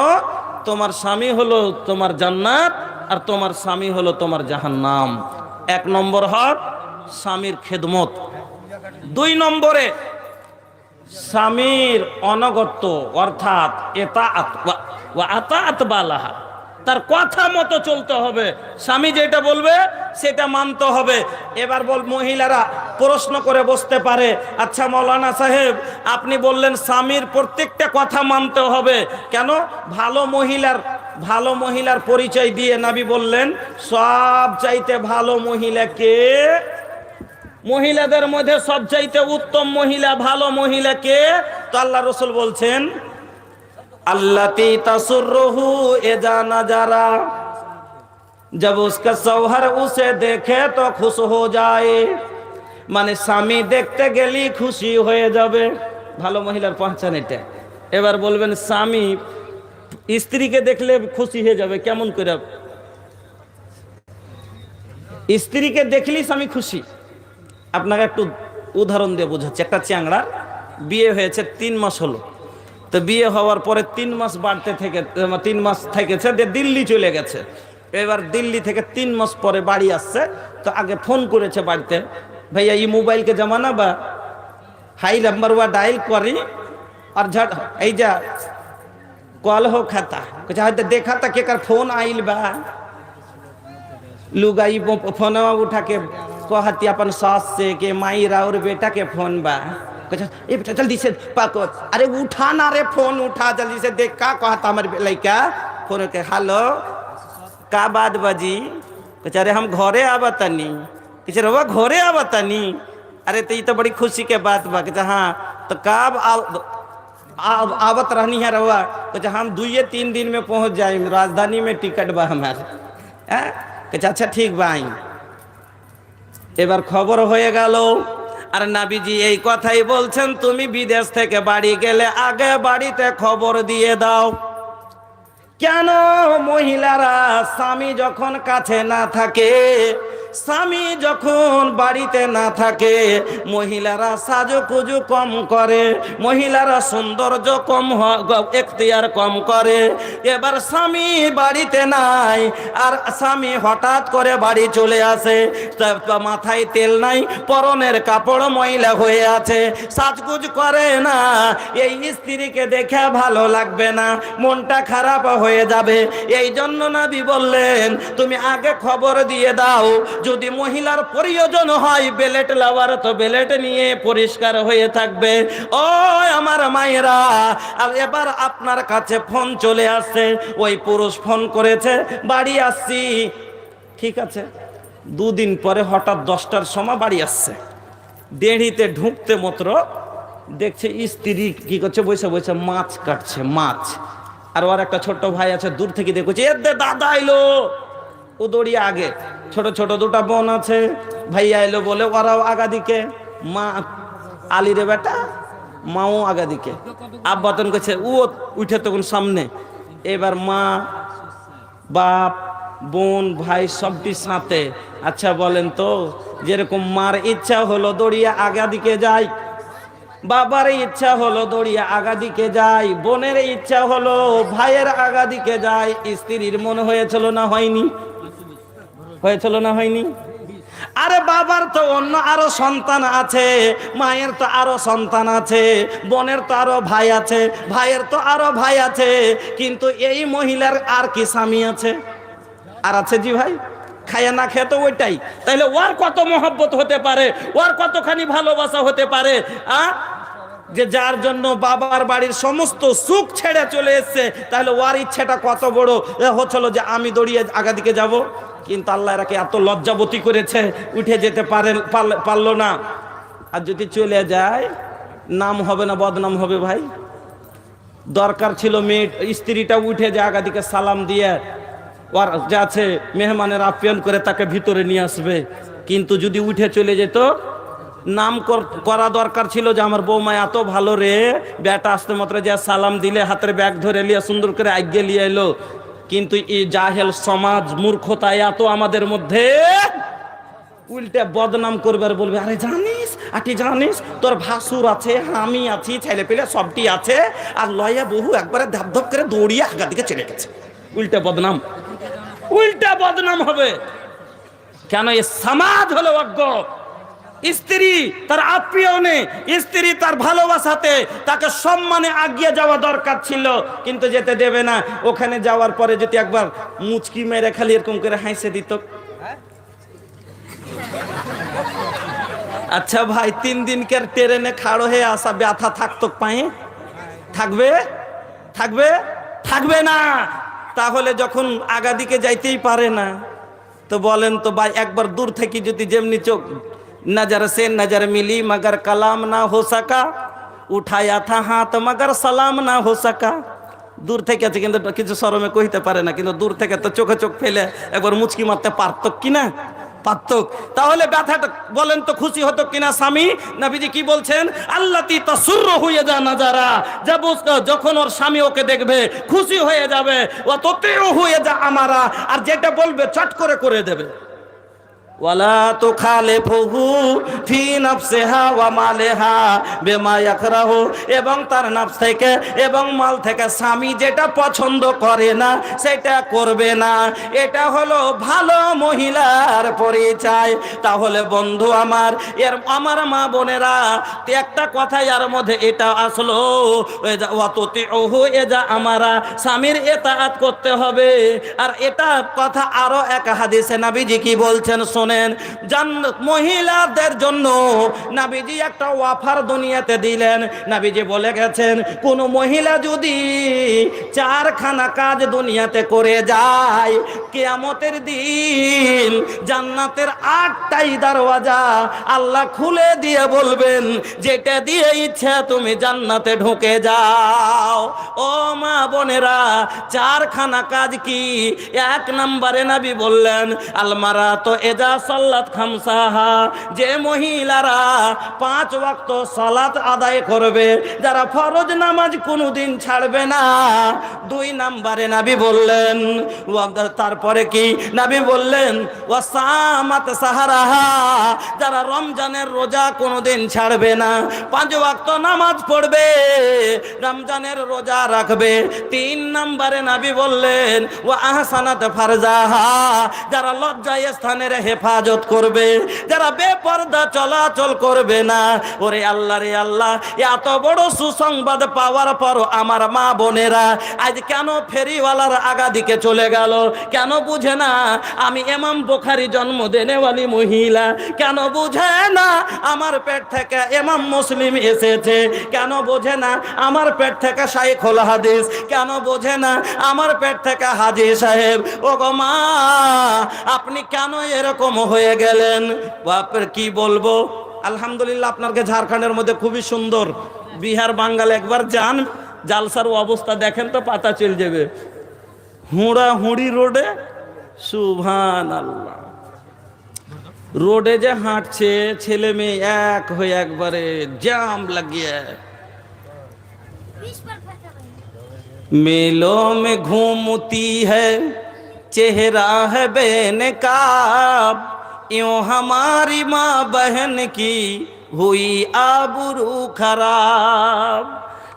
তোমার স্বামী হলো তোমার জান্নাত আর তোমার স্বামী হলো তোমার জাহান্নাম। 1 নম্বর হক স্বামীর খেদমত। 2 নম্বরে স্বামীর অনগত্য, অর্থাৎ এতাআত ওয়া আতাআত বালাহা, তার কথা মতো চলতে হবে, স্বামী যেটা বলবে সেটা মানতে হবে। এবার মহিলারা প্রশ্ন করে বসতে পারে, আচ্ছা মৌলানা সাহেব আপনি বললেন স্বামীর প্রত্যেকটা কথা মানতে হবে, কেন? ভালো মহিলার পরিচয় দিয়ে নবী বললেন সব চাইতে ভালো মহিলাকে, মহিলাদের মধ্যে সবচাইতে উত্তম মহিলা, ভালো মহিলাকে, তো আল্লাহ রাসূল বলছেন अल्लती तसुर्रुहु इज़ा नज़रा, जब उसका शौहर उसे देखे तो खुश हो जाए, মানে স্বামী দেখতে গেলি খুশি হয়ে যাবে। ভালো মহিলার পহচান এটা। এবার বলবেন স্বামী স্ত্রীকে দেখলে খুশি হয়ে যাবে, কেমন করে? স্ত্রীকে দেখলেই স্বামী খুশি। আপনাকে একটু উদাহরণ দিয়ে বোঝাচ্ছি। একটা চ্যাংড়া বিয়ে হয়েছে 3 মাস হলো, তো বিয়ে হওয়ার পরে 3 মাস বাড়তে থেকে 3 মাস থেকেছে, দিল্লি চলে গেছে। এবার দিল্লি থেকে 3 মাস পরে বাড়ি আসছে, তো আগে ফোন করেছে বাড়িতে, ভাইয়া এই মোবাইল কে জমানা বা হাই नंबर हुआ डायल करी और झट এই যা कॉल हो खाता कुछ हद देखा था के कर फोन आइल बा, लुगाई फोनवा उठा के कहती अपन सास से के माई राउर बेटा के फोन बा, ए बेटा जल्दी से पाको, अरे उठा ना रे फोन, उठा जल्दी से, देख का कहता हमारे लड़का फोन के, हेलो का बात बाजी, कह अरे हम घरे आवतनी, किसे रवा घरे आवतनी, अरे तो ये तो बड़ी खुशी के बात बा, कह हाँ तो कब आवत रहनी है रवा, कह हम 2-3 दिन में पहुंच जाए, राजधानी में टिकट बा हमारे, कह अच्छा ठीक बा। এবার খবর হয়ে গেল, আর নবীজি এই কথাই বলছেন তুমি বিদেশ থেকে বাড়ি গেলে আগে বাড়িতে খবর দিয়ে দাও। কেন? মহিলারা স্বামী যখন কাছে না থাকে, স্বামী যখন বাড়িতে না থাকে, মহিলারা সাজুগুজু কম করে, মহিলারা সৌন্দর্য কম এখতিয়ার কম করে। এবার স্বামী বাড়িতে নাই আর স্বামী হঠাৎ করে বাড়ি চলে আসে, মাথায় তেল নাই, পরনের কাপড় ময়লা হয়ে আছে, সাজগুজ করে না, এই স্ত্রীকে দেখে ভালো লাগবে না, মনটা খারাপ হয়ে যাবে। এই জন্য নবী বললেন তুমি আগে খবর দিয়ে দাও, যদি মহিলার প্রয়োজন হয় বেলেট লাওয়ার তো বেলেট নিয়ে পরিষ্কার হয়ে থাকবে। ও আমার মায়েরা, আর এবার আপনার কাছে ফোন চলে আসছে, ওই পুরুষ ফোন করেছে বাড়ি আসছি, ঠিক আছে। 2 দিন পরে হঠাৎ 10টার সময় বাড়ি আসছে, দেড়িতে ঢুকতে মাত্র দেখছে স্ত্রী কি করছে, বসে বসে মাছ কাটছে, মাছ। আর ওর একটা ছোট্ট ভাই আছে, দূর থেকে দেখছে এ দাদা আইলো, ও দৌড়িয়ে আগে, ছোট ছোট 2টা বোন আছে, ভাইয়া এলো বলে ওরাও আগা দিকে, মা আলী রে বেটা, মাও আগা দিকে, আব্বা তখন করছে ও উঠে তখন সামনে। এবার মা বাপ বোন ভাই সবটি সাথে। আচ্ছা বলেন তো, যেরকম মার ইচ্ছা হলো দৌড়িয়ে আগা দিকে যায়, বাবার ইচ্ছা হলো দৌড়িয়ে আগা দিকে যায়, বোনের ইচ্ছা হলো ভাইয়ের আগা দিকে যায়, স্ত্রীর মনে হয়েছিল না হয়নি? হয়েছিল না হয়নি? আরে বাবার তো অন্য আরো সন্তান আছে, মায়ের তো আরো সন্তান আছে, বোনের তো আরো ভাই আছে, ভাইয়ের তো আরো ভাই আছে, কিন্তু এই মহিলার আর কি স্বামী আছে? আর আছে জি ভাই, খায়া না খেয়ে তো ওইটাই। তাইলে ওর কত মহব্বত হতে পারে, ওর কতখানি ভালোবাসা হতে পারে, যে যার জন্য বাবার বাড়ির সমস্ত সুখ ছেড়ে চলে এসছে। তাহলে ওর ইচ্ছেটা কত বড় হচ্ছিল যে আমি দৌড়িয়ে আগা দিকে যাব। কিন্তু আল্লাহ এরাকে এত লজ্জাবতী করেছে, উঠে যেতে পারলো না। আর যদি চলে যায় নাম হবে না বদনাম হবে ভাই? দরকার ছিল মেয়ে স্ত্রীটা উঠে যায় আগা দিকে সালাম দিয়ে ওর যে আছে মেহমানের আপ্যায়ন করে তাকে ভিতরে নিয়ে আসবে, কিন্তু যদি উঠে চলে যেত, নাম করা দরকার ছিল যে আমার বৌমা এত ভালো রে, বেটা আসতে মাত্র যে সালাম দিলে হাতের ব্যাগ ধরে লিয়া সুন্দর করে আজ্ঞে লিয়ে এলো। কিন্তু এই জাহেল সমাজ মূর্খতা এত আমাদের মধ্যে, উল্টে বদনাম করবে আর বলবে আরে জানিস আটি জানিস তোর ভাসুর আছে, আমি আছি, ছেলে পেলে সবটি আছে, আর লয়া বহু একবারে ধাপ ধাপ করে দৌড়িয়ে আগা দিকে চলে গেছে। উল্টে বদনাম, উল্টা বদনাম হবে। কেন? এ সমাজ হলো অজ্ঞ। স্ত্রী তার আপ্যায়নে, স্ত্রী তার ভালোবাসাতে, তাকে সম্মানে আগিয়ে যাওয়া দরকার ছিল, কিন্তু যেতে দেবে না। ওখানে যাওয়ার পরে যদি একবার মুচকি মেরে খালি এরকম করে হাসে দিত, আচ্ছা ভাই 3 দিনকার ট্রেনে খাড়ো হয়ে আসা ব্যথা থাকতো পায়ে? থাকবে? থাকবে? থাকবে না। তাহলে যখন আগা দিকে যাইতেই পারে না, তো বলেন তো ভাই, একবার দূর থেকে যদি যেমনি চোখ नजर से नजर मिली मगर कलाम ना हो सका, उठाया था हाथ मगर सलाम ना हो सका। দূর থেকে আছে কিন্তু কিছু শরমে কইতে পারে না, কিন্তু দূর থেকে তো চোখে চোখ ফেলে একবার মুচকি মারতে পারতো কিনা? পারতো। তাহলে ব্যথাটা বলেন তো খুশি হতো কিনা স্বামী? নবীজি কি বলছেন? আল্লাতি তাসুররু হয়ে যা নাজারা, যখন ওর স্বামী ওকে দেখবে খুশি হয়ে যাবে। ও ততেও হয়ে যা আমারা, আর যেটা বলবে চট করে করে দেবে। ওয়ালা তুখালিফুহু ফি নাফসিহা ওয়া মালিহা বিমা ইয়াকরাহু, এবং তার নফস থেকে এবং মাল থেকে স্বামী যেটা পছন্দ করে না সেটা করবে না। এটা হলো ভালো মহিলার পরিচয়। তাহলে বন্ধু আমার, আমার মা বোনেরা, একটা কথা এর মধ্যে এটা আসলো, ওয়া তুতিউহু এজা আমারা, স্বামীর ইতাআত করতে হবে। আর এটা কথা আরো এক হাদিসে নবীজি কি বলছেন শোনেন। জান্নাত মহিলাদের জন্য নবীজি একটা অফার দুনিয়াতে দিলেন। নবীজি বলে গেছেন, কোন মহিলা যদি 4খানা কাজ দুনিয়াতে করে যায়, কিয়ামতের দিন জান্নাতের 8টাই দরওয়াজা আল্লাহ খুলে দিয়ে বলবেন, যেটা দিয়ে ইচ্ছা তুমি জান্নাতে ঢুকে যাও। ও মা বোনেরা, 4খানা কাজ কি? 1 নম্বরে নবী বললেন, আলমারা তো এজা সাল্লাত খামসাহা, যে মহিলারা 5 ওয়াক্ত সালাত আদায় করবে, যারা ফরজ নামাজ কোনোদিন ছাড়বে না। 2 নম্বরে নবী বললেন, তারপরে কি নবী বললেন, ওয়াসামাত সাহারাহা, যারা রমজানের রোজা কোনোদিন ছাড়বে না, 5 ওয়াক্ত নামাজ পড়বে, রমজানের রোজা রাখবে। 3 নম্বরে নবী বললেন, ওয়া আহসানাত ফারজাহা, যারা লজ্জায় স্থানের হেফাজত করবে, যারা বেপরদা চলাচল করবে না। ওরে আল্লাহ রে আল্লাহ, এত বড় সুসংবাদ পাওয়ার পর আমার মা বোনেরা আজ কেন ফেরিওয়ালার আগা দিকে চলে গেল? কেন বুঝে না আমি ইমাম বুখারী জন্মদিনেওয়ালি মহিলা? কেন বুঝে না আমার পেট থেকে ইমাম মুসলিম এসেছে? কেন বোঝে না আমার পেট থেকে শাইখুল হাদিস? কেন বোঝে না আমার পেট থেকে হাজী সাহেব? ও গো মা, আপনি কেন এরকম হয়ে গেলেন? বাপের কি বলবো। আলহামদুলিল্লাহ, আপনাকে ঝাড়খণ্ডের মধ্যে খুবই সুন্দর, বিহার বাঙ্গাল একবার যান, জালসার অবস্থা দেখেন তো পাতা চলে যাবে। হুড়ি রোডে, সুবহানাল্লাহ, রোডে যে হাঁটছে ছেলে মেয়ে এক হয়ে একবারে জাম লাগিয়ে। मेलों में घूमती है चेहरा है बेनकाब, यूं हमारी माँ बहन की हुई आबरू खराब।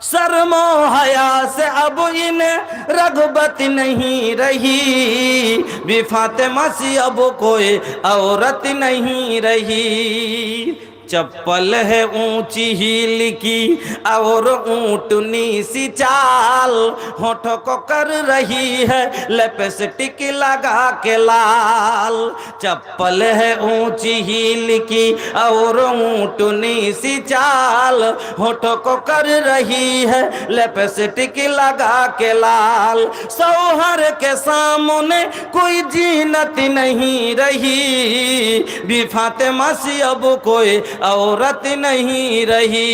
शर्मो हया से अब इन्हें रग़बत नहीं रही, भी फातिमा सी अब कोई औरत नहीं रही। चप्पल है ऊंची हील की और ऊंटनी सी चाल, होठों को कर रही है लिपस्टिक लगा के लाल। चप्पल है ऊंची हील की और ऊंटनी सी चाल, होठों को कर रही है लिपस्टिक लगा के लाल। सौहर के सामने कोई जीनत नहीं रही, भी फातिमा सी अब कोई औरत नहीं रही।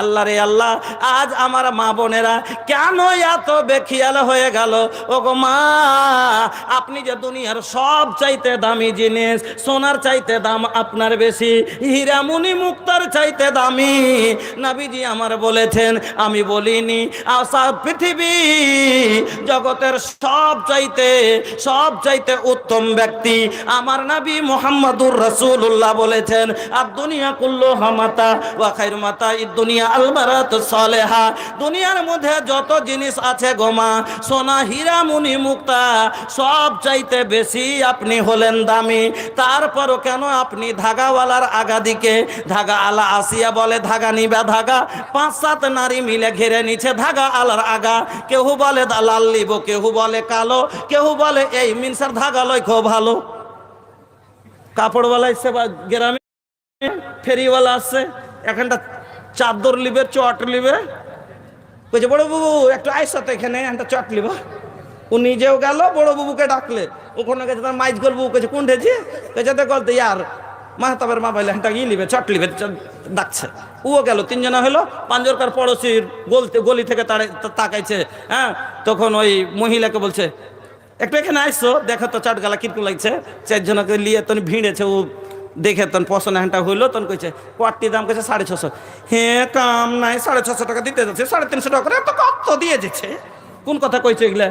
আল্লাহ রে আল্লাহ, আজ আমার মা বোনেরা কেন এত বেখিয়াল হয়ে গেল? ও গো মা, আপনি যে দুনিয়ার সব চাইতে দামি জিনিস, সোনার চাইতে দাম আপনার বেশি, হীরামণি মুক্তার চাইতে দামি। নবীজি আমার বলেছেন, আমি বলিনি, পৃথিবী জগতের সব চাইতে উত্তম ব্যক্তি আমার নবী মুহাম্মদুর রাসূলুল্লাহ বলেছেন, আর দুনিয়া কুল্লুহা মাতা ওয়া খায়রু মাতা'id দুনিয়া আল মারাতুস সালেহা। দুনিয়ার মধ্যে যত জিনিস আছে গোমা, সোনা, হীরা, মুনি, মুক্তা, সব চাইতে বেশি আপনি হলেন দামি। তারপরও কেন আপনি ধাগাওয়ালার আগা দিকে, ধাগা আলা আসিয়া বলে ধাগা নিবা ধাগা, 5-7 নারী মিলে ঘিরে নিচ্ছে ধাগা আলার আগা। কেউ বলে লাল লিব, কেউ বলে কালো, কেউ বলে এই মিনসার ধাগা লয় খুব ভালো। কাপড়ওয়ালা এসে গ্রামে, ফেরিওয়ালা আসছে, এখানটা চাদর লিবে, চট লিবে, কইছে বড় বাবু একটু আইসো তো এখানে, একটা চট লিব। ও নিজেও গেল, বড় বাবুকে ডাকলে, ওখানে গেছে তার মাইজ গল্প, কেছে কোন ঠেছে, কেছে তো গলতে ইয়ার মাহতাবের মা বলে একটা ই লিবে, চট লিবে, ডাকছে। ও গেল, 3 জনা হলো। পাঞ্জরকার পড়োশির গলি থেকে তাকাইছে। হ্যাঁ, তখন ওই মহিলাকে বলছে একটু এখানে আইসো, দেখো তো চট গালা কিরকম লাগছে। 4 জনকে নিয়ে তখন ভিড়েছে, ও দেখে তখন পছন্দ হ্যাঁটা হইলো, তখন কইছে কোয়ারটি দাম কইছে 650। হ্যাঁ, কাম নাই, 650 টাকা দিতে যাচ্ছে, 350 টাকা করে তো কত দিয়ে যাচ্ছে। কোন কথা কইছে এগুলা?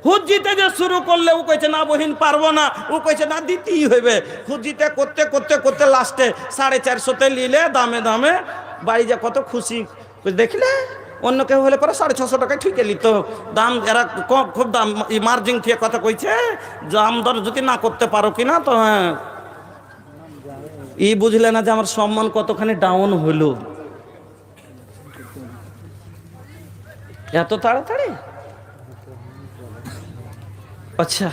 হুজ্জিতে যে শুরু করলে ও কইছে না বহিন পারবো না, ও কইছে না দিতেই হইবে। হুজ্জিতে করতে করতে করতে লাস্টে 450-তে নিলে, দামে দামে বাড়ি যা কত খুশি। দেখলে অন্য কেউ হলে পরে 650 টাকায় ঠিক এলি তো দাম। এরা খুব দাম মার্জিন দিয়ে কথা কইছে, দাম দর যদি না করতে পারো কিনা তো হ্যাঁ। ই বুঝলে না যে আমার সম্মান কতখানি ডাউন হইল এত তাড়াতাড়ি। আচ্ছা,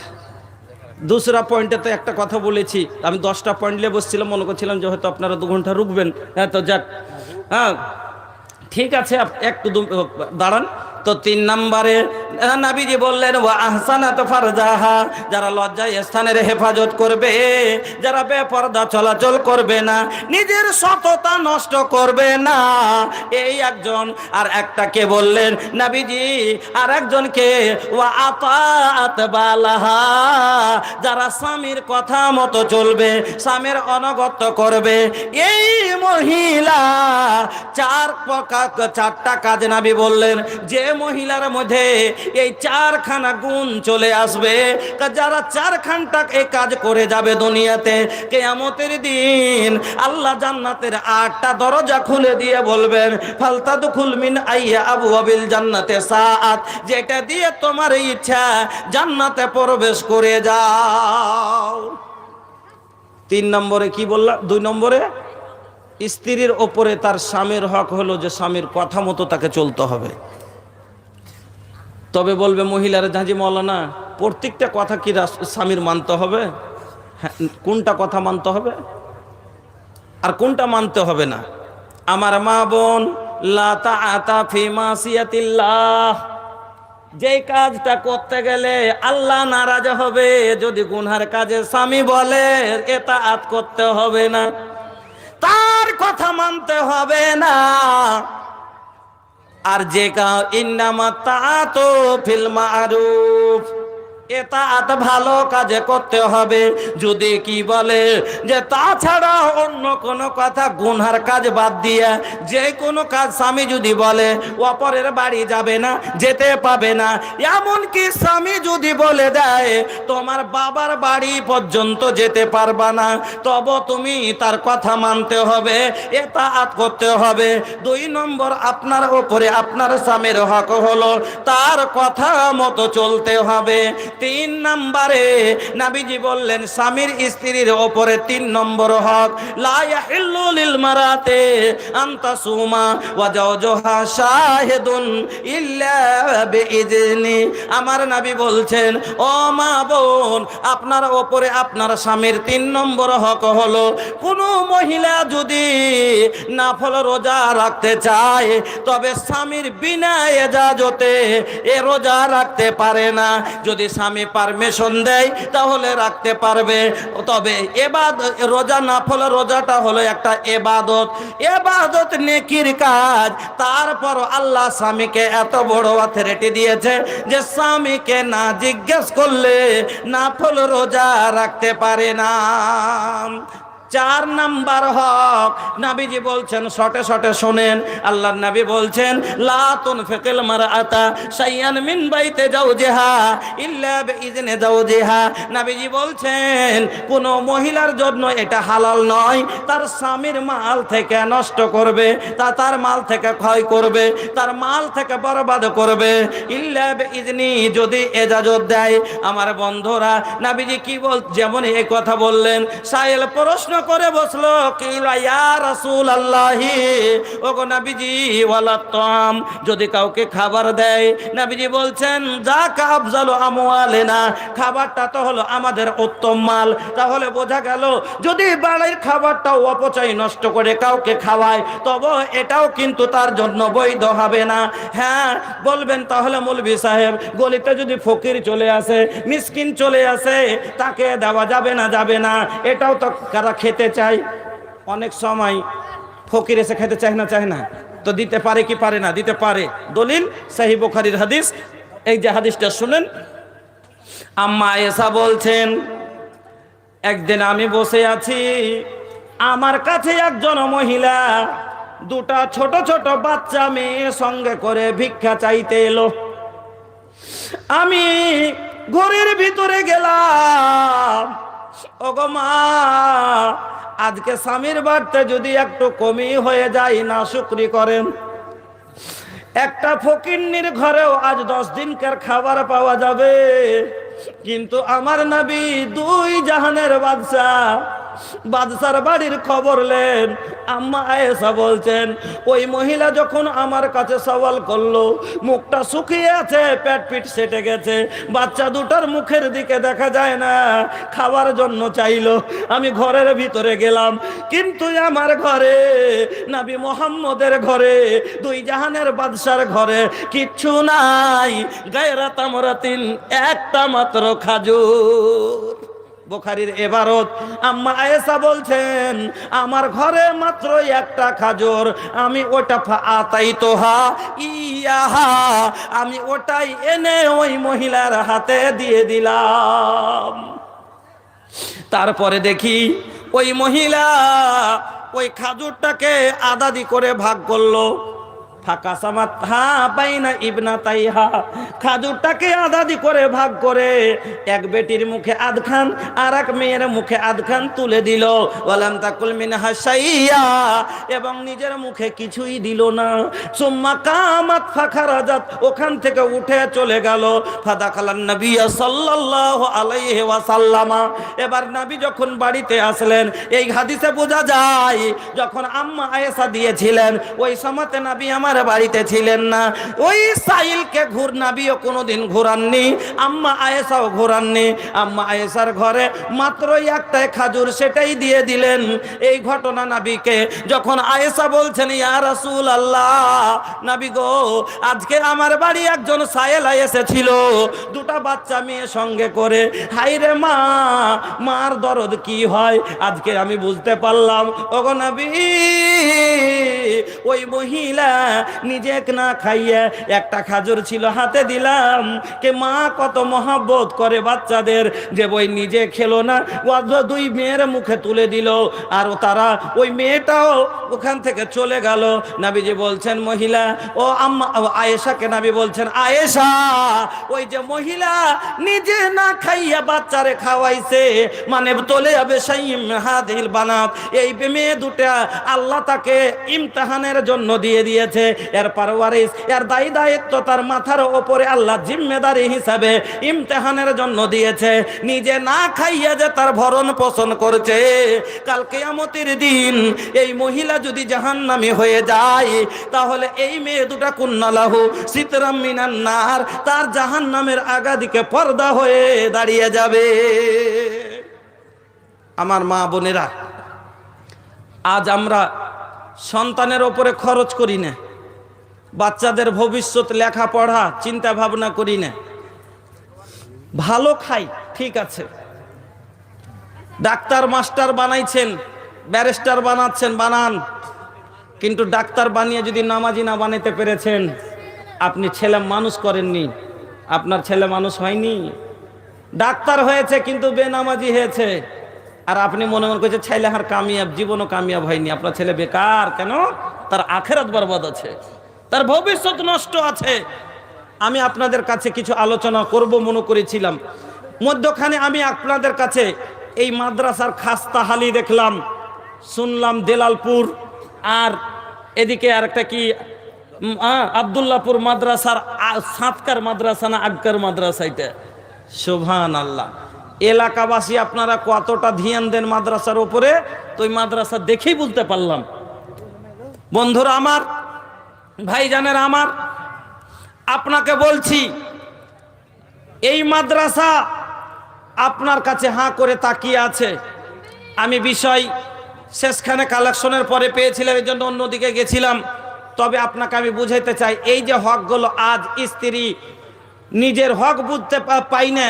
दूसरा পয়েন্টে তো একটা কথা বলেছি আমি, 10টা পয়েন্ট নিয়ে বসছিলাম, মনে করছিলাম যে হয়তো আপনারা 2 ঘন্টা রুকবেন। হ্যাঁ, তো যাক, হ্যাঁ ঠিক আছে, একটু দাঁড়ান। তো 3 নম্বরে নবীজি বললেন ওয়া আহসানাত ফারজাহা, যারা লজ্জায় স্থানের হেফাজত করবে, যারা বেপরদা চলাচল করবে না, নিজের সততা নষ্ট করবে না, এই একজন। আর একটাকে বললেন নবীজি, আর একজনকে ওয়া আতাআত বালাহা, যারা স্বামীর কথা মতো চলবে, স্বামীর অনুগত করবে। এই মহিলা 4টা কাজ নবী বললেন, যে মহিলার মধ্যে এই 4খানা গুণ চলে আসবে, যারা 4খানটা এই কাজ করে যাবে দুনিয়াতে, কিয়ামতের দিন আল্লাহ জান্নাতের 8টা দরজা খুলে দিয়ে বলবেন ফালতাদখুল মিন আইয়া আবওয়াবিল জান্নাতে সাআত, যেটা দিয়ে তোমার ইচ্ছা জান্নাতে প্রবেশ করে যাও। 3 নম্বরে কি বললাম? 2 নম্বরে স্ত্রীর ওপরে তার স্বামীর হক হলো যে স্বামীর কথা মতো তাকে চলতে হবে। তবে বলবে মহিলারা, জাহাজি মৌলানা প্রত্যেকটা কথা কি স্বামীর মানতে হবে? হ্যাঁ, কোনটা কথা মানতে হবে আর কোনটা মানতে হবে না? আমার মা বোন, লা তাআতা ফি মাসিয়াতিল্লাহ, যেই কাজটা করতে গেলে আল্লাহ নারাজ হবে, যদি গুনহার কাজে স্বামী বলে ইতাআত করতে হবে না, তার কথা মানতে হবে না। আর যে ইন্নামা তাআতু ফিল মারুফ, এতাআত ভালো কাজে করতে হবে। যদি কি বলে যে তাছাড়া অন্য কোনো কথা, গুনহার কাজ বাদ দিয়ে যে কোনো কাজ স্বামী যদি বলে অপরের বাড়ি যাবে না, যেতে পাবে না, এমনকি স্বামী যদি বলে দেয় তোমার বাবার বাড়ি পর্যন্ত যেতে পারবা না, তবে তুমি তার কথা মানতে হবে, এতাআত করতে হবে। 2 নম্বর, আপনার উপরে আপনার স্বামীর হক হলো তার কথা মতো চলতে হবে। 3 নম্বরে নবীজি বললেন স্বামীর স্ত্রীর ওপরে 3 নম্বর হক, লা ইয়াহিল্লু লিল মারাতে আনতা সুমা ওয়া জাওজুহা শাহিদুন ইল্লা বিইজনি। আমার নবী বলছেন, ও মা বোন, আপনার ওপরে আপনার স্বামীর 3 নম্বর হক হলো, কোন মহিলা যদি নাফল রোজা রাখতে চায় তবে স্বামীর বিনা ইজাজতে এ রোজা রাখতে পারে না। যদি স্বামী পারমিশন দেয় তাহলে রাখতে পারবে। তবে রোজা নফল রোজাটা হলো একটা এবাদত নেকির কাজ। তারপর আল্লাহ স্বামীকে এত বড় অথরিটি দিয়েছে যে স্বামীকে না জিজ্ঞেস করলে নফল রোজা রাখতে পারে না। 4 নাম্বার হক নবীজি বলছেন, শর্টে শর্টে শোনেন। আল্লাহর নবী বলছেন, লা তুনফিকুল মারআতা শাইয়ান মিন বাইতি যাওজিহা ইল্লা বিইজনি যাওজিহা। নবীজি বলছেন কোন মহিলার জন্য এটা হালাল নয় তার স্বামীর মাল থেকে নষ্ট করবে, তার মাল থেকে ক্ষয় করবে, তার মাল থেকে বরবাদ করবে, ইল্লা বিইজনি, যদি ইজাজত দেয়। আমার বন্ধুরা, নবীজি কি যেমন এই কথা বললেন, সাইল প্রশ্ন করে বসলো, কিলা ইয়া রাসূলুল্লাহি, ওগো নবীজি, ওয়ালা তাম, যদি কাউকে খাবার দেয়, নবীজি বলছেন যাকা আফজালু আমওয়ালিনা, খাবারটা তো হলো আমাদের উত্তম মাল। তাহলে বোঝা গেল যদি বাড়ির খাবারটাও অপচয় নষ্ট করে কাউকে খাওয়ায় তবে এটাও কিন্তু তার জন্য বৈধ হবে না। হ্যাঁ বলবেন, তাহলে মৌলভী সাহেব গলিতে যদি ফকির চলে আসে, মিসকিন চলে আসে, তাকে দেওয়া যাবে না? যাবে না। এটাও তো কারা খেতে চায়, অনেক সময় ফকির এসে খেতে চায় না, তো দিতে পারে কি পারে না? দিতে পারে। দলিল সহিহ বুখারীর হাদিস। এই যে হাদিসটা শুনেন, আম্মা আয়েশা বলছেন, একদিন আমি বসে আছি, আমার কাছে একজন মহিলা 2টা ছোট ছোট বাচ্চা মেয়ে সঙ্গে করে ভিক্ষা চাইতে এলো। আমি ঘরের ভিতরে গেলাম, ওগো মা, আজকে স্বামীর বাড়িতে যদি একটু কমই হয়ে যায় না শুকরি করেন। একটা ফকিন্নির ঘরেও আজ 10 দিনকার খাবার পাওয়া যাবে, কিন্তু আমার নবী 2 জাহানের বাদশার বাড়ির খবর নেন। আম্মা আয়েশা বলছেন, ওই মহিলা যখন আমার কাছে সওয়াল করলো, মুখটা শুকিয়ে আছে, পেট পিট সেটে গেছে, বাচ্চা 2টার মুখের দিকে দেখা যায় না, খাওয়ার জন্য চাইলো। আমি ঘরের ভিতরে গেলাম, কিন্তু আমার ঘরে, নবী মুহাম্মদের ঘরে, 2 জাহানের বাদশার ঘরে কিচ্ছু নাই, গায়রা তামরাতিন, একটা মাত্র খাজুর। বুখারীর এবারত। আম্মা আয়েশা বলছেন, আমার ঘরে মাত্র একটা খাজুর, আমি ওটা আতাইতোহা ইয়াহা, আমি ওটাই এনে ওই মহিলার হাতে দিয়ে দিলাম। তারপরে দেখি ওই মহিলা ওই খাজুরটাকে আদাদি করে ভাগ করলো। খাজুরটাকে আদাদি করে ভাগ করে এক বেটির মুখে আধখান আর এক মেয়ের মুখে আধখান তুলে দিল। ওয়ালাম তাকুল মিনহা শাইয়া, এবং নিজের মুখে কিছুই দিল না। সুম্মা কামাত ফাখারাজাত, ওখান থেকে উঠে চলে গেল। ফাদাখালান নবী সাল্লাল্লাহু আলাইহি ওয়াসাল্লাম, এবার নবী যখন বাড়িতে আসলেন, এই হাদিসে বোঝা যায় যখন আম্মা আয়েশা দিয়েছিলেন ওই সময়তে নবী আমার বাড়িতে ছিলেন না। ওই সাইলকে নবীও কোনোদিন ঘোরাননি, আম্মা আয়েশাও ঘোরাননি। আম্মা আয়েশার ঘরে মাত্র একটাই খাজুর, সেটাই দিয়ে দিলেন। এই ঘটনা নবীকে যখন আয়েশা বলছেন, ইয়া রাসূলুল্লাহ, নবী গো, আজকে আমার বাড়ি একজন সাইল এসেছিল 2টা বাচ্চা মেয়ে সঙ্গে করে, হায়রে মা, মার দরদ কি হয় আজকে আমি বুঝতে পারলাম। ওগো নবী, ওই মহিলা নিজে না খাইয়ে একটা খাজুর ছিল হাতে দিলাম, কে মা কত মহব্বত করে বাচ্চাদের, যে ওই নিজে খেলো না, 2 মেয়ের মুখে তুলে দিল, আর তারা ওই মেয়েটাও ওখান থেকে চলে গেল। নবীজি বলছেন, মহিলা, ও আম্মা আয়েশাকে নবী বলছেন, আয়েশা, ওই যে মহিলা নিজে না খাইয়া বাচ্চারে খাওয়াইছে, মানে তোলে যাবে সাইম হাদিল বানাত, এই মেয়ে 2টা আল্লাহ তাকে ইমতিহানের জন্য দিয়ে দিয়েছে। এর পারওয়ারিস, এর দায়ী দায়িত্ব তার মাথার ওপরে আল্লাহ জিম্মেদারি হিসাবে ইমতিহানের জন্য দিয়েছে। নিজে না খাইয়া যে তার ভরণ পোষণ করছে, কাল কিয়ামতের দিন এই মহিলা যদি জাহান্নামী হয়ে যায়, তাহলে এই মেয়ে 2টা কুন্নালাহু সিতরাম মিনান নার, তার জাহান্নামের আগাদিকে পর্দা হয়ে দাঁড়িয়ে যাবে। আমার মা বোনেরা, আজ আমরা সন্তানের ওপরে খরচ করি না, বাচ্চাদের ভবিষ্যৎ লেখাপড়া চিন্তা ভাবনা করি না। ভালো খাই, ঠিক আছে, ডাক্তার মাস্টার বানাইছেন, ব্যারিস্টার বানাচ্ছেন, বানান, কিন্তু ডাক্তার বানিয়ে যদি নামাজি না বানাইতে পেরেছেন, আপনি ছেলে মানুষ করেননি, আপনার ছেলে মানুষ হয়নি। ডাক্তার হয়েছে কিন্তু বেনামাজি হয়েছে, আর আপনি মনে মনে করছেন ছেলে আর কামিয়াব, জীবনও কামিয়াব হয়নি, আপনার ছেলে বেকার। কেন? তার আখেরাত বরবাদ আছে, তার ভবিষ্যৎ নষ্ট আছে। আমি আপনাদের কাছে কিছু আলোচনা করব মনে করেছিলাম, মধ্যখানে আমি আপনাদের কাছে এই মাদ্রাসার খাস্তাহালি দেখলাম, শুনলাম দেলালপুর, আর এদিকে আর একটা কি আব্দুল্লাহপুর মাদ্রাসার সাতকার মাদ্রাসা না আগকার মাদ্রাসা, এটা সুবহানাল্লাহ। এলাকাবাসী আপনারা কতটা ধ্যান দেন মাদ্রাসার উপরে, তো ওই মাদ্রাসা দেখেই বুঝতে পারলাম। বন্ধুরা আমার, ভাইজানেরা আমার, আপনাকে বলছি এই মাদ্রাসা আপনার কাছে হাঁ করে তাকিয়ে আছে। আমি বিষয় শেষখানে কালেকশনের পরে পেয়েছিলাম, এই জন্য অন্যদিকে গেছিলাম। তবে আপনাকে আমি বুঝাইতে চাই, এই যে হকগুলো আজ স্ত্রী নিজের হক বুঝতে পাই না,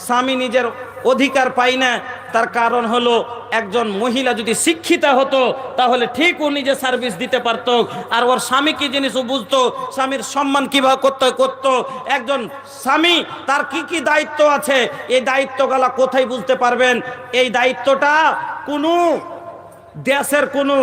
স্বামী নিজের অধিকার পাই না, তার কারণ হলো একজন মহিলা যদি শিক্ষিতা হতো তাহলে ঠিক ও নিজে সার্ভিস দিতে পারত, আর ওর স্বামী কি জিনিস ও বুঝতো, স্বামীর সম্মান কিভাবে করতো। একজন স্বামী তার কি কি দায়িত্ব আছে, এই দায়িত্বগুলা কোথায় বুঝতে পারবেন? এই দায়িত্বটা কোনো দেশের কোনো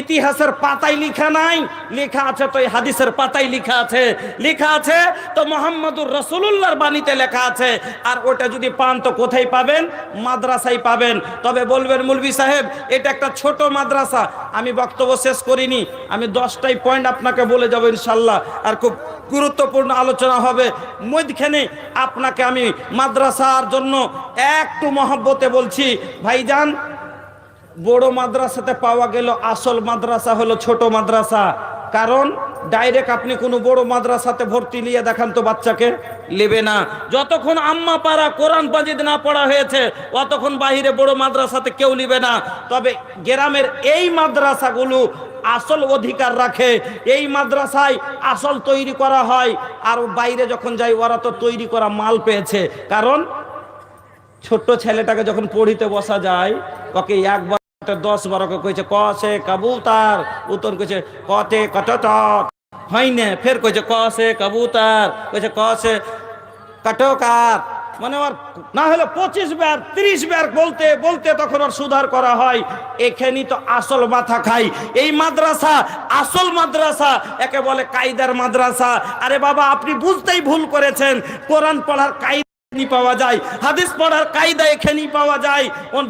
ইতিহাসের পাতায় লেখা নাই, লেখা আছে তো এই হাদিসের পাতায় লেখা আছে, লেখা আছে তো মুহাম্মদুর রাসূলুল্লাহর বাণীতে লেখা আছে। আর ওটা যদি পান তো কোথায় পাবেন? মাদ্রাসায় পাবেন। তবে বলবেন মৌলভী সাহেব এটা একটা ছোট মাদ্রাসা। আমি বক্তব্য শেষ করিনি, আমি 10টাই পয়েন্ট আপনাকে বলে যাব ইনশাল্লাহ, আর খুব গুরুত্বপূর্ণ আলোচনা হবে। মধ্যখানে আপনাকে আমি মাদ্রাসার জন্য একটু মহব্বতে বলছি, ভাইজান, বড় মাদ্রাসাতে পাওয়া গেল, আসল মাদ্রাসা হলো ছোট মাদ্রাসা। কারণ ডাইরেক্ট আপনি কোনো বড় মাদ্রাসাতে ভর্তি নিয়ে দেখান তো বাচ্চাকে নেবে না। যতক্ষণ আম্মা পাড়া কোরআন পাজিদ না পড়া হয়েছে অতক্ষণ বাহিরে বড় মাদ্রাসাতে কেউ নেবে না। তবে গ্রামের এই মাদ্রাসাগুলো আসল অধিকার রাখে, এই মাদ্রাসায় আসল তৈরি করা হয়। আর বাইরে যখন যাই ওরা তো তৈরি করা মাল পেয়েছে। কারণ ছোট্ট ছেলেটাকে যখন পড়িতে বসা যায়, ওকে একবার 10-12কে কইছে ক সে কবুতর, উত্তর কইছে কতে কটট, হয় না, ফের কইছে ক সে কবুতর, কইছে ক সে কটকার, মানে ওর না হলে 25 বার 30 বার বলতে বলতে তখন ওর সুধার করা হয়। এখানেই তো আসল মাথা খাই। এই মাদ্রাসা আসল মাদ্রাসা, একে বলে কায়দার মাদ্রাসা। আরে বাবা, আপনি বুঝতেই ভুল করেছেন। কোরআন পড়ার কায়দা পাওয়া যায়, হাদিস পড়ার কায়দা এখানেই পাওয়া যায়।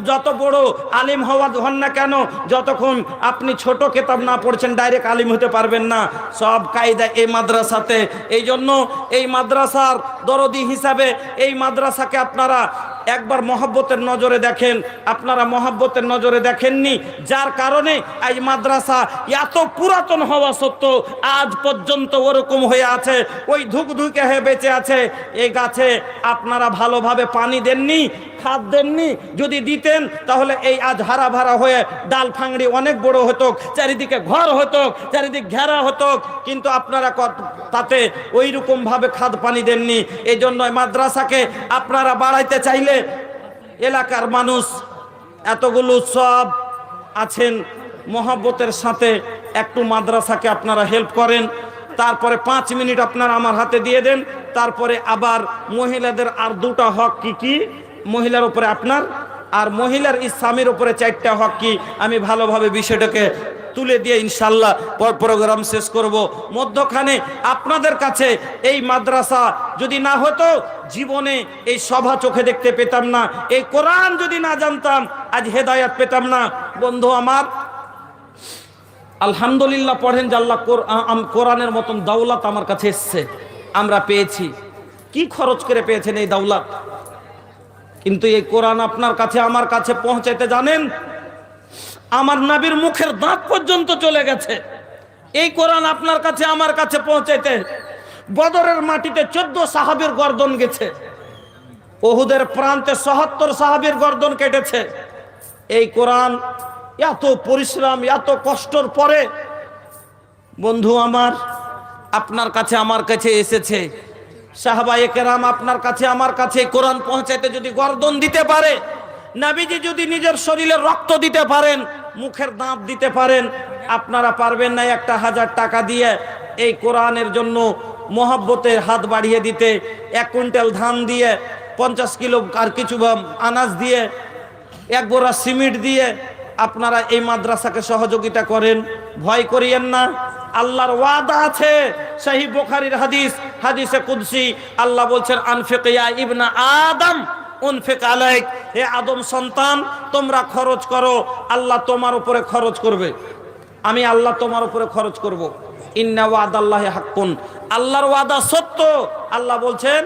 যত বড় আলিম হন না কেন, যতক্ষণ আপনি ছোট কিতাব না পড়ছেন ডাইরেক্ট আলিম হতে পারবেন না। সব কায়দা এই মাদ্রাসাতে। এই জন্য এই মাদ্রাসার দরদি হিসাবে এই মাদ্রাসাকে আপনারা একবার মহব্বতের নজরে দেখেন। আপনারা মহব্বতের নজরে দেখেননি, যার কারণে এই মাদ্রাসা এত পুরাতন হওয়া সত্ত্বেও আজ পর্যন্ত ওরকম হয়ে আছে, ওই ধুকধুকে হয়ে বেঁচে আছে। এই গাছে আপনারা ভালোভাবে পানি দেননি, খাদ দেননি। যদি দিতেন তাহলে এই আজ হারা ভারা হয়ে ডাল ফাংড়ি অনেক বড় হতো, চারিদিকে ঘর হতো, চারিদিক ঘেরা হতো, কিন্তু আপনারা তাতে ওই রকম ভাবে খাদ পানি দেননি। এই জন্য মাদ্রাসাকে আপনারা বাড়াইতে চাইলে এলাকার মানুষ এতগুলো সব আছেন, মহব্বতের সাথে একটু মাদ্রাসাকে আপনারা হেল্প করেন। তারপরে 5 মিনিট আপনারা আমার হাতে দিয়ে দেন। তারপরে আবার মহিলাদের আর 2টা হক কি কি, মহিলার উপরে আপনার আর মহিলার স্বামীর উপরে 4টা হক কি, আমি ভালোভাবে বিষয়টাকে তুলে দিয়ে ইনশাল্লাহ প্রোগ্রাম শেষ করব। মধ্যখানে আপনাদের কাছে এই মাদ্রাসা যদি না হতো জীবনে এই সভা চোখে দেখতে পেতাম না, এই কোরআন যদি না জানতাম আজ হেদায়াত পেতাম না। বন্ধু আমার, আলহামদুলিল্লাহ পড়েন যে আল্লাহ কোরআনের মতন দাওলাত আমার কাছে এসছে, আমরা পেয়েছি। কি খরচ করে পেয়েছেন এই দাওলাত? কিন্তু এই কোরআন আপনার কাছে আমার কাছে পৌঁছাইতে জানেন, আমার নবীর মুখের দাঁত পর্যন্ত চলে গেছে। এই কোরআন আপনার কাছে আমার কাছে পৌঁছাইতে বদরের মাটিতে 14 সাহাবীর গর্দন গেছে, ওহুদের প্রান্তে 77 সাহাবীর গর্দন কেটেছে। এই কোরআন এত পরিশ্রম, এত কষ্টর পরে বন্ধু আমার আপনার কাছে আমার কাছে এসেছে। সাহাবায়ে কেরাম আপনার কাছে আমার কাছে কোরআন পৌঁছাইতে যদি গর্দন দিতে পারে, নবীজি যদি নিজের শরীরে রক্ত দিতে পারেন, মুখের দাঁত দিতে পারেন, আপনারা পারবেন না 1000 টাকা দিয়ে এই কোরআনের জন্য মহব্বতের হাত বাড়িয়ে দিতে? 1 কুইন্টাল ধান দিয়ে, 50 কিলো আর কিছু আনাজ দিয়ে, 1 বোরা সিমেন্ট দিয়ে আপনারা এই মাদ্রাসাকে সহযোগিতা করেন। ভয় করিয়েন না, আল্লাহর ওয়াদা আছে। সহিহ বুখারীর হাদিস, হাদিসে কুদসি, আল্লাহ বলছেন আনফিক ইয়া ইবনা আদম উনফিক আলাইক, হে আদম সন্তান তোমরা খরচ করো, আল্লাহ তোমার উপরে খরচ করবে, আমি আল্লাহ তোমার উপরে খরচ করব। ইন্না ওয়াদাল্লাহি হাক্কুন, আল্লাহর ওয়াদা সত্য। আল্লাহ বলছেন,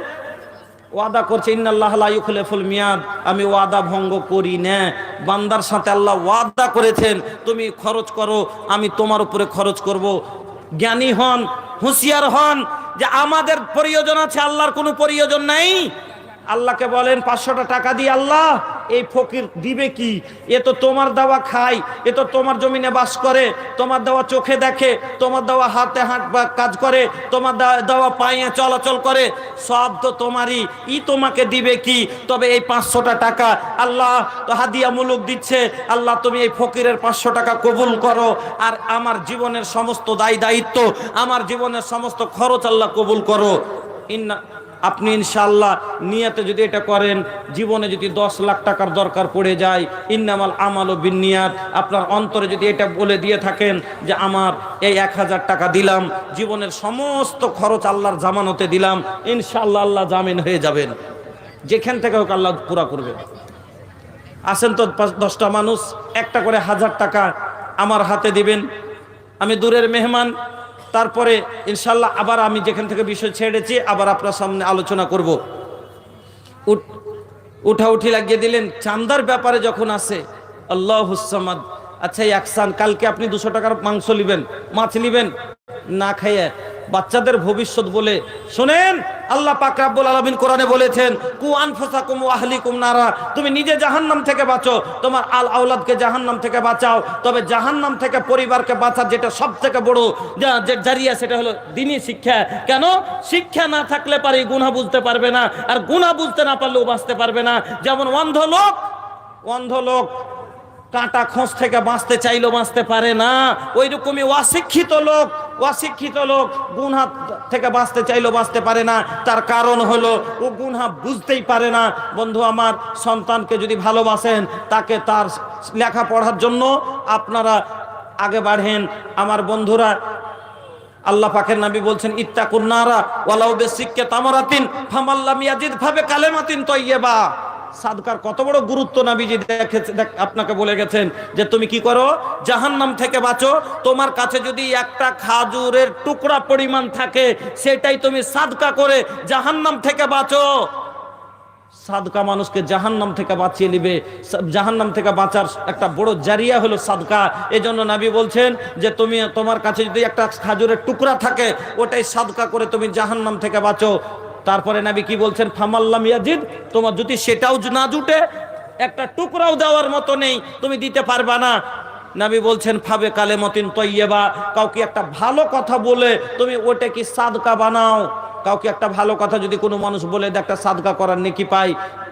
ওয়াদা করছে ইন্নাল্লাহ লা ইউখলিফুল মিয়াদ, আমি ওয়াদা ভঙ্গ করি না। বান্দার সাথে আল্লাহ ওয়াদা করেছেন তুমি খরচ করো, আমি তোমার উপরে খরচ করব। জ্ঞানী হন, হুঁশিয়ার হন যে আমাদের প্রয়োজন আছে, আল্লাহর কোনো প্রয়োজন নাই। আল্লাহকে বলেন 500টা টাকা দিয়ে, আল্লাহ এই ফকির দিবে কি? এ তো তোমার দেওয়া খায়, এ তো তোমার জমিনে বাস করে, তোমার দেওয়া চোখে দেখে, তোমার দেওয়া হাতে হাত কাজ করে, তোমার দেওয়া পায়ে চলাচল করে, সব তো তোমারই, তোমাকে দিবে কি? তবে এই 500টা টাকা আল্লাহ তো হাদিয়া মুলুক দিচ্ছে, আল্লাহ তুমি এই ফকিরের 500 টাকা কবুল করো, আর আমার জীবনের সমস্ত দায়িত্ব, আমার জীবনের সমস্ত খরচ আল্লাহ কবুল করো। আপনি ইনশাআল্লাহ নিয়তে যদি এটা করেন, জীবনে যদি 10 লাখ টাকার দরকার পড়ে যায়, ইন্নামাল আমালু বিন্নিয়াত, আপনার অন্তরে যদি এটা বলে দিয়ে থাকেন যে আমার এই 1000 টাকা দিলাম, জীবনের সমস্ত খরচ আল্লাহর জামানতে দিলাম, ইনশাআল্লাহ আল্লাহ জামিন হয়ে যাবেন, যেখান থেকে হোক আল্লাহ পুরা করবে। আসেন তো 10টা মানুষ একটা করে 1000 টাকা আমার হাতে দিবেন, আমি দূরের মেহমান, তারপরে ইনশাল্লাহ আবার আমি যেখান থেকে বিষয় ছেড়েছি আবার আপনার সামনে আলোচনা করব। উঠাউঠি লাগিয়ে দিলেন চান্দার ব্যাপারে যখন আসে, আল্লাহুস সামাদ। আচ্ছা একসান, কালকে আপনি 200 টাকার মাংস নেবেন, মাছ নেবেন, না খাইয়ে বাচ্চাদের ভবিষ্যৎ বলে শোনেন, আল্লাহ পাক রব্বুল আলামিন কোরআনে বলেছেন কু আনফুসাকুম ওয়া আহলিকুম নারা, তুমি নিজে জাহান্নাম থেকে বাঁচো, তোমার আল আওলাদকে জাহান্নাম থেকে বাঁচাও। তবে জাহান্নাম থেকে পরিবারকে বাঁচার যেটা সবথেকে বড় জারিয়া, সেটা হলো দ্বীনি শিক্ষা। কেন? শিক্ষা না থাকলে পারে গুনাহ বুঝতে পারবে না, আর গুনাহ বুঝতে না পারলেও বাঁচতে পারবে না। যেমন অন্ধ লোক কাঁটা খোঁজ থেকে বাঁচতে চাইলেও বাঁচতে পারে না, ওই রকমই অশিক্ষিত লোক গুনাহ থেকে বাঁচতে চাইলেও বাঁচতে পারে না। তার কারণ হলো ও গুনাহ বুঝতেই পারে না। বন্ধু আমার, সন্তানকে যদি ভালোবাসেন, তাকে তার লেখাপড়ার জন্য আপনারা আগে বাড়েন। আমার বন্ধুরা, আল্লাহ পাকের নবী বলছেন ইত্তাকুন নারা ওয়ালাউ বিসিক্কা তামারাতিন ফামাল্লাম ইয়াজিদ ফাবে কালেমাতিন তাইয়্যিবা। সাদকার কত বড় গুরুত্ব নবীজি আপনাকে বলে গেছেন যে তুমি কি করো, জাহান্নাম থেকে বাঁচো। তোমার কাছে যদি একটা খাজুরের টুকরা পরিমাণ থাকে, সেটাই তুমি সাদকা করে জাহান্নাম থেকে বাঁচো। সাদকা মানুষকে জাহান্নাম থেকে বাঁচিয়ে নেবে। জাহান্নাম থেকে বাঁচার একটা বড় জারিয়া হলো সাদকা। এজন্য নবী বলছেন যে তোমার কাছে যদি একটা খাজুরের টুকরা থাকে, ওটাই সাদকা করে তুমি জাহান্নাম থেকে বাঁচো। তারপরে নবী কি বলছেন, ফামাল্লাম ইয়াজিদ, তোমার যদি সেটাও না জুটে, একটা টুকরাও দেওয়ার মতো নেই, তুমি দিতে পারবা না, নবী বলছেন ফাবে কালেমাতিন তাইয়্যিবা, কাউকে একটা ভালো কথা বলে তুমি ওটা কি সাদকা বানাও। কাউকে একটা ভালো কথা যদি কোনো মানুষ বলে একটা সাদকা করার নেকি পাই,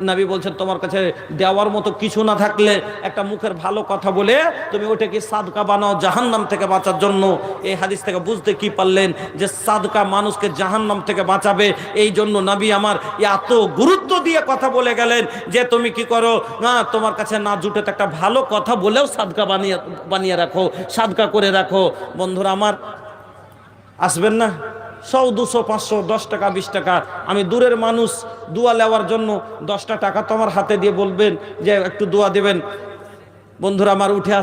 নবী বলছেন তোমার কাছে দেওয়ার মতো কিছু না থাকলে একটা মুখের ভালো কথা বলে তুমি ওটা কি সাদকা বানাও জাহান্নাম থেকে বাঁচার জন্য। এই হাদিস থেকে বুঝতে কি পারলেন যে সাদকা মানুষকে জাহান্নাম থেকে বাঁচাবে। এই জন্য নবী আমার এত গুরুত্ব দিয়ে কথা বলে গেলেন যে তুমি কি করো, না তোমার কাছে না জুটে তো একটা ভালো কথা বলেও সাদকা বানিয়ে রাখো, সাদকা করে রাখো। বন্ধুরা আমার, আসবেন না 100, 200, 500, 10 টাকা, 20 টাকা, আমি দূরের মানুষ, দোয়া নেওয়ার জন্য 10টা টাকা তোমার হাতে দিয়ে বলবেন যে একটু দোয়া দেবেন। বন্ধুরা আমার, উঠে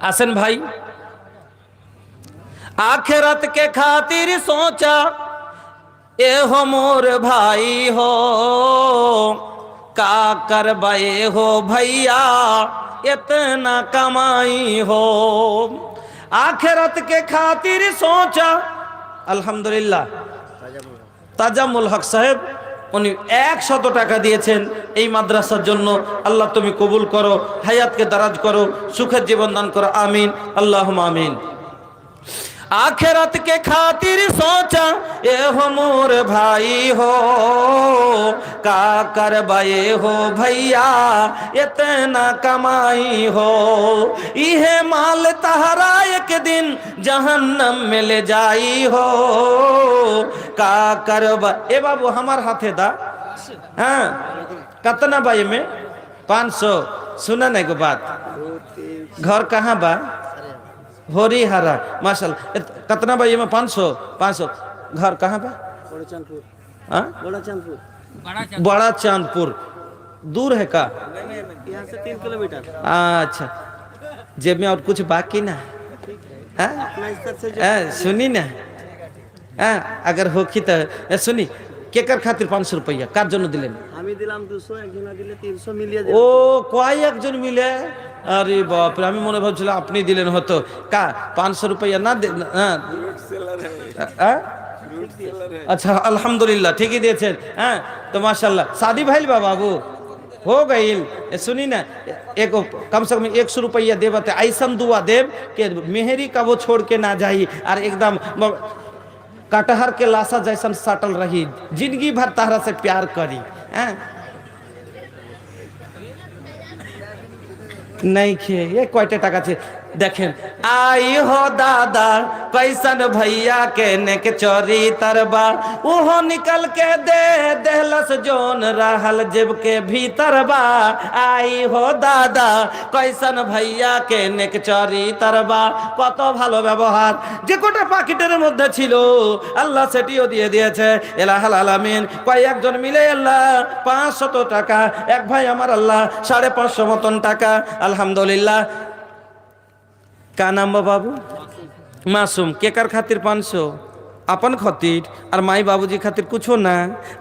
আসেন ভাই। आखिरत के खातिर सोचा ए हो मोर भाई हो, का करवाए हो भैया इतना कमाई हो। आखिरत के खातिर सोचा। আলহামদুলিল্লাহ, তাজামুল হক সাহেব উনি 100 টাকা দিয়েছেন এই মাদ্রাসার জন্য। আল্লাহ তুমি কবুল করো, হায়াতকে দারাজ করো, সুখের জীবন দান করো, আমিন আল্লাহুম্মা আমিন। आखिरत के खातिर सोचा ए हो मोर भाई हो, का करबे हो भैया इतना कमाई हो, इहे माल तहरा एक दिन जहन्नम में ले जाई हो, का करब। ए बाबू हमार हाथे दा, हाँ कितना बाई में 500। सुना नहीं को बात, घर कहाँ बा? होरी हरा माशाल्लाह। कितना भाई में 500 500। घर कहाँ बा? बड़ा चांदपुर। हाँ बड़ा चांदपुर दूर है का? यहाँ से 3 किलोमीटर। अच्छा, जेब में और कुछ बाकी ना? सुनी ना, अगर होखी तो सुनी केकर खातिर 500 रुपया कार जन दिलेन? আমি দিলাম 200, একজনা দিলে 300 মিলিয়ে দিলাম। ও কয় একজন মিলে? আরে বাপ রে, আমি মনে ভাবছিলাম আপনি দিলেন হতো। का 500 रुपया ना दे? अच्छा अल्हम्दुलिल्लाह ठीक ही दिए। हाँ तो माशाल्लाह शादी भइल बा बाबू? हो गई। सुनी ना, एक कम से कम 100 रुपया देव, ऐसा दुआ देव कि मेहरी का वो छोड़ के ना जाई और एकदम कटहर के लाशा जैसन सटल रही, जिंदगी भर तहरा से प्यार करी। नहीं खे ये कोयटे टाका छे देखें। आई हो दादा कैसन भैया के नेक चोरी तरबा, उहो निकल के दे देहलस जोन रहल जेब के भीतर बा। आई हो दादा कैसन भैया के नेक चोरी तरबा, কত ভালো ব্যবহার, যে কোটা পাকেটের মধ্যে ছিল আল্লাহ সেটিও দিয়ে দিয়েছে। ইলাহুল আলামিন কয়েকজন মিলে আল্লাহ 500 টাকা, এক ভাই আমার আল্লাহ 550 মতন টাকা। আলহামদুলিল্লাহ। का नाम बा बाबू? मासूम। केकर खातिर 500? अपन खातिर और माई बाबूजी खातिर कुछो ना?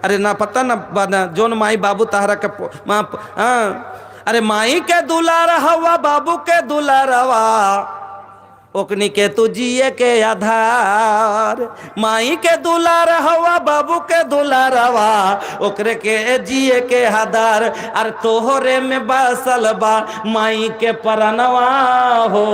अरे ना पता ना बाना जोन माई बाबू तहरा के माँ। अरे माई के दुलार हवा बाबू के दुलारवा, ओकनी के तू जिए के आधार। माई के दुलार हवा बाबू के दुलारवा, ओकरे के जिए के आधार। और तोहरे में बसल बा माई के परनवा हो,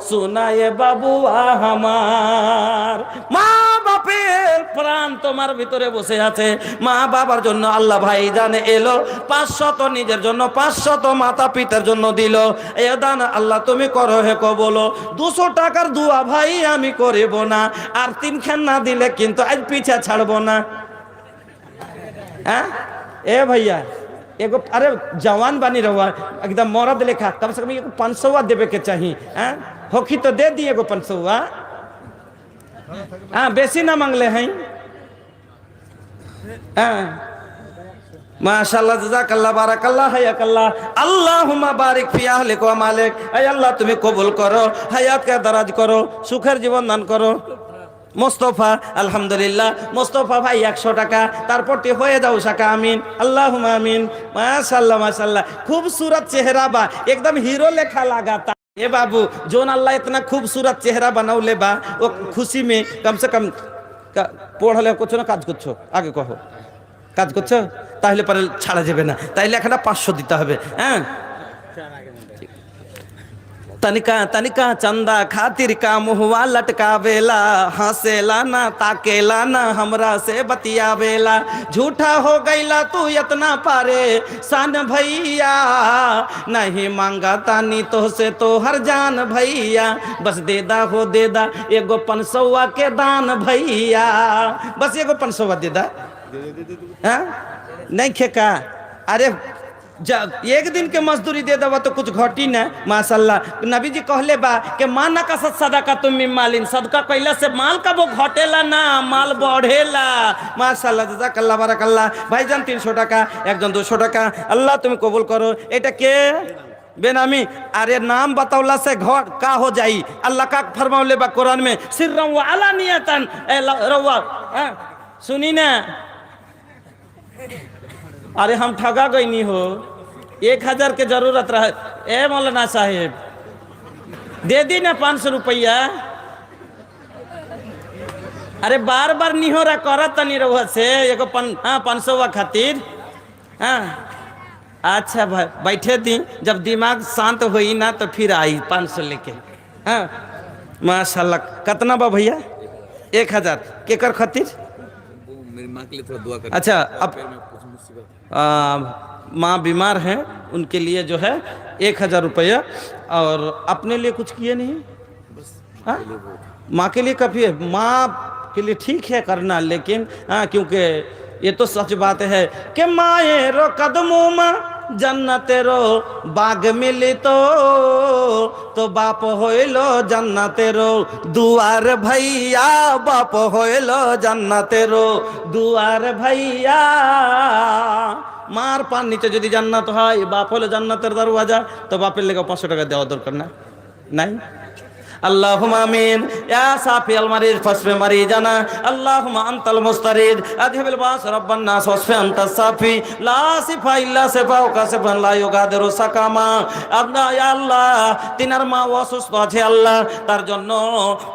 सुना ये बाबुआ हमार। মা বাপের প্রাণ তোমার ভিতরে বসে আছে। মা বাবার জন্য আল্লাহ ভাই জানে এলো 500, নিজের জন্য 500, মাতা পিতার জন্য দিল। এ দান আল্লাহ তুমি করো হে কবলো। 200 টাকার দুয়া ভাই আমি করিব না, আর 3 খান না দিলে কিন্তু আজ পিছা ছাড়বো না। হ্যাঁ ए भैया एगो, अरे जवान बानी रहुआ एकदम मरद लेखा, कम से कम एगो 500 देवे के चाहिए। होखी तो दे दिए एगो 500। हाँ बेसी ना मांगले हैं। माशाल्लाह जज़ाकल्लाह बाराकल्लाह हयाकल्लाह। अल्लाहुम्मा बारिक फी अहलिक व मालिक। ऐ अल्लाह तुम्हें कबूल करो, हयात के दराज करो, सुखेर जीवन दान करो। মোস্তফা আলহামদুলিল্লাহ। মোস্তফা ভাই 100 টাকা, তারপরটি হয়ে যাও শাকা। আমিন আল্লাহুম্মা আমিন। মাশাআল্লাহ माशाल्लाह, खूबसूरत चेहरा बा, एकदम हीरो लेखा लगाता। ए बाबू जोन अल्लाह इतना खूबसूरत चेहरा बनाउले बा, वो खुशी में कम से कम পড়লে করছো না কাজ করছো? আগে কहो কাজ করছো, তাহলে পরে ছাড়া যাবে না, তাইলে এখানে 500 দিতে হবে। হ্যাঁ तनिका तनिका चंदा खातिर का मुहवा लटका बेला, हंसेला ना ताकेला ना हमरा से बतिया बेला। झूठा हो गईला तू इतना पारे सान भैया, नहीं मांगा तानी तो से तो हर जान भैया। बस देदा हो देदा एगो 500 के दान भैया, बस एगो 500 देदा। हाँ नहीं खेका, अरे एक दिन के मजदूरी दे दबा तो कुछ घटी ना। माशाल्लाह नबी जी कहले बा कि माना का सदका तुम मालिन, सदका कैला से माल का वो घटेला ना, माल बढ़ेला। माशाल्लाह जज़ाकल्लाह बाराकल्लाह। भाईजान 300 টাকা, একজন 200 টাকা। अल्लाह तुम कबूल करो। এটা কে? बेनामी। अरे नाम बतावला से घर का हो जाई। अल्लाह का फरमावले बा कुरान में, सिर्रन व अलानियतन। रवा सुनी ना, अरे हम ठगा गई नहीं हो, 1000 के जरूरत रहे। ए मौलाना साहेब दे दी ना 500 रुपया। अरे बार बार नहीं हो रहा, करत नहीं रहुआ से एगो 500 खातिर। हाँ अच्छा भाई बैठे दी, जब दिमाग शांत हुई ना तो फिर आई 500 लेके। हाँ माशाल्लाह। कितना बा भैया? 1000 केकर खातिर? मेरी माँ के लिए थोड़ा दुआ कर। अच्छा, अब माँ बीमार हैं, उनके लिए जो है 1000 रुपया। और अपने लिए कुछ किए नहीं? हाँ, माँ के लिए काफी है। माँ के लिए ठीक है करना, लेकिन हाँ, क्योंकि ये तो सच बात है कि माए रो कदमों में जन्नतेरो बाग मिली तो बाप होइलो जन्नतेरो दुआर भैया, बाप होइलो जन्नतेरो दुआर भैया। मार पान नीचे যদি জান্নাত হয়, বাপ হলো জান্নাতের দরওয়াজা, তো বাপের লেগে 500 টাকা দেওয়া দরকার না? নাই? اللهم امين يا صافي المريض فاشف مريضنا اللهم انت المستريد اذهب الباس رب الناس واشف انت الصافي لا شفاء الا شفاءك شفاء لا يغادر سقما আপনা ইয়া আল্লাহ তিনার মা অসুস্থ আছে আল্লাহ, তার জন্য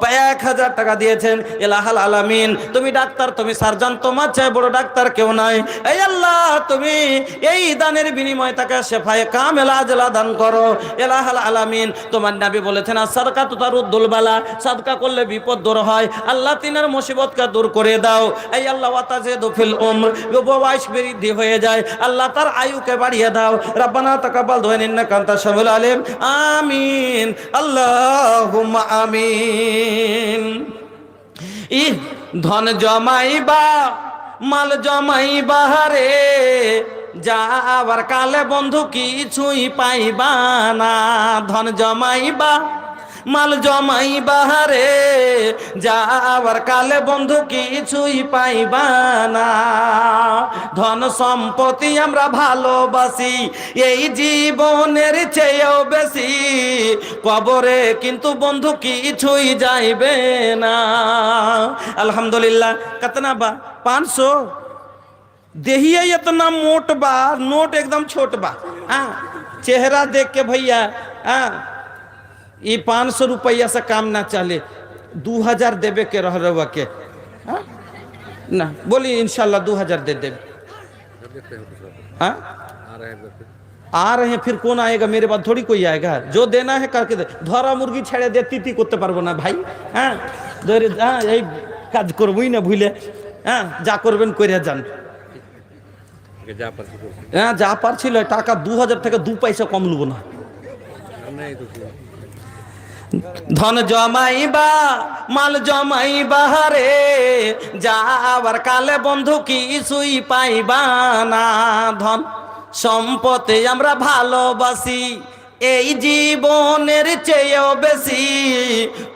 1000 টাকা দিয়েছেন। ইলাহাল আলামিন, তুমি ডাক্তার, তুমি সার্জন, তোমার চেয়ে বড় ডাক্তার কেউ নাই। এই আল্লাহ, তুমি এই দানের বিনিময়ে তাকে শেফায়ে কামেলা আজলা দান করো। ইলাহাল আলামিন, তোমার নবী বলেছেন সাদকাত তারুদ্দুল বালা, সাদকা করলে বিপদ দূর হয়। আল্লাহ তিনার মুসিবতকে দূর করে দাও। এই আল্লাহ ওয়াতাজিদু ফিল উমর, বয়স বৃদ্ধি হয়ে যায়, আল্লাহ তার আয়ুকে বাড়িয়ে দাও। রব্বানা তাকাব্বাল দুআ ইন্নাকা আনতাস সামিউল আলিম। আমিন আল্লাহুম্মা আমিন। ই ধন জমাইবা মাল জমাইবা রে, যাবার কালে বন্ধু কিছুই পাইবা না। ধন জমাইবা মাল জমাইবা রে, যাবার কালে বন্ধু কিছুই পাইবা না। ধন সম্পত্তি আমরা ভালোবাসি এই জীবনের চেয়েও বেশি, কবরে কিন্তু বন্ধু কিছুই যাইবে না। अल्हम्दुलिल्लाह। कितना बा? 500। देहिए इतना मोट बा, नोट एकदम छोट बा। हाँ, चेहरा देख के भैया, हाँ, ये 500 रुपया से काम ना चले। 2000 देवे के रह रहा के, हाँ ना, बोली इंशाल्लाह 2000 दे दे। हाँ, आ रहे हैं, फिर कौन आएगा? मेरे बाद थोड़ी कोई आएगा। जो देना है करके दे। धरा मुर्गी छेड़े दे तीती করতে পারবো না ভাই। হ্যাঁ, ধরে হ্যাঁ, এই কাজ করবই না ভুলে। হ্যাঁ, যা করবেন কইরা যান। হ্যাঁ, যা পারছিল টাকা 2000 থেকে 2 পয়সা কম লব না। ধন জমাইবা মাল জমাইবা রে, যাবার কালে বন্ধু কিছুই পাইবা না। ধন সম্পদে আমরা ভালোবাসি এই জীবনের চেয়েও বেশি,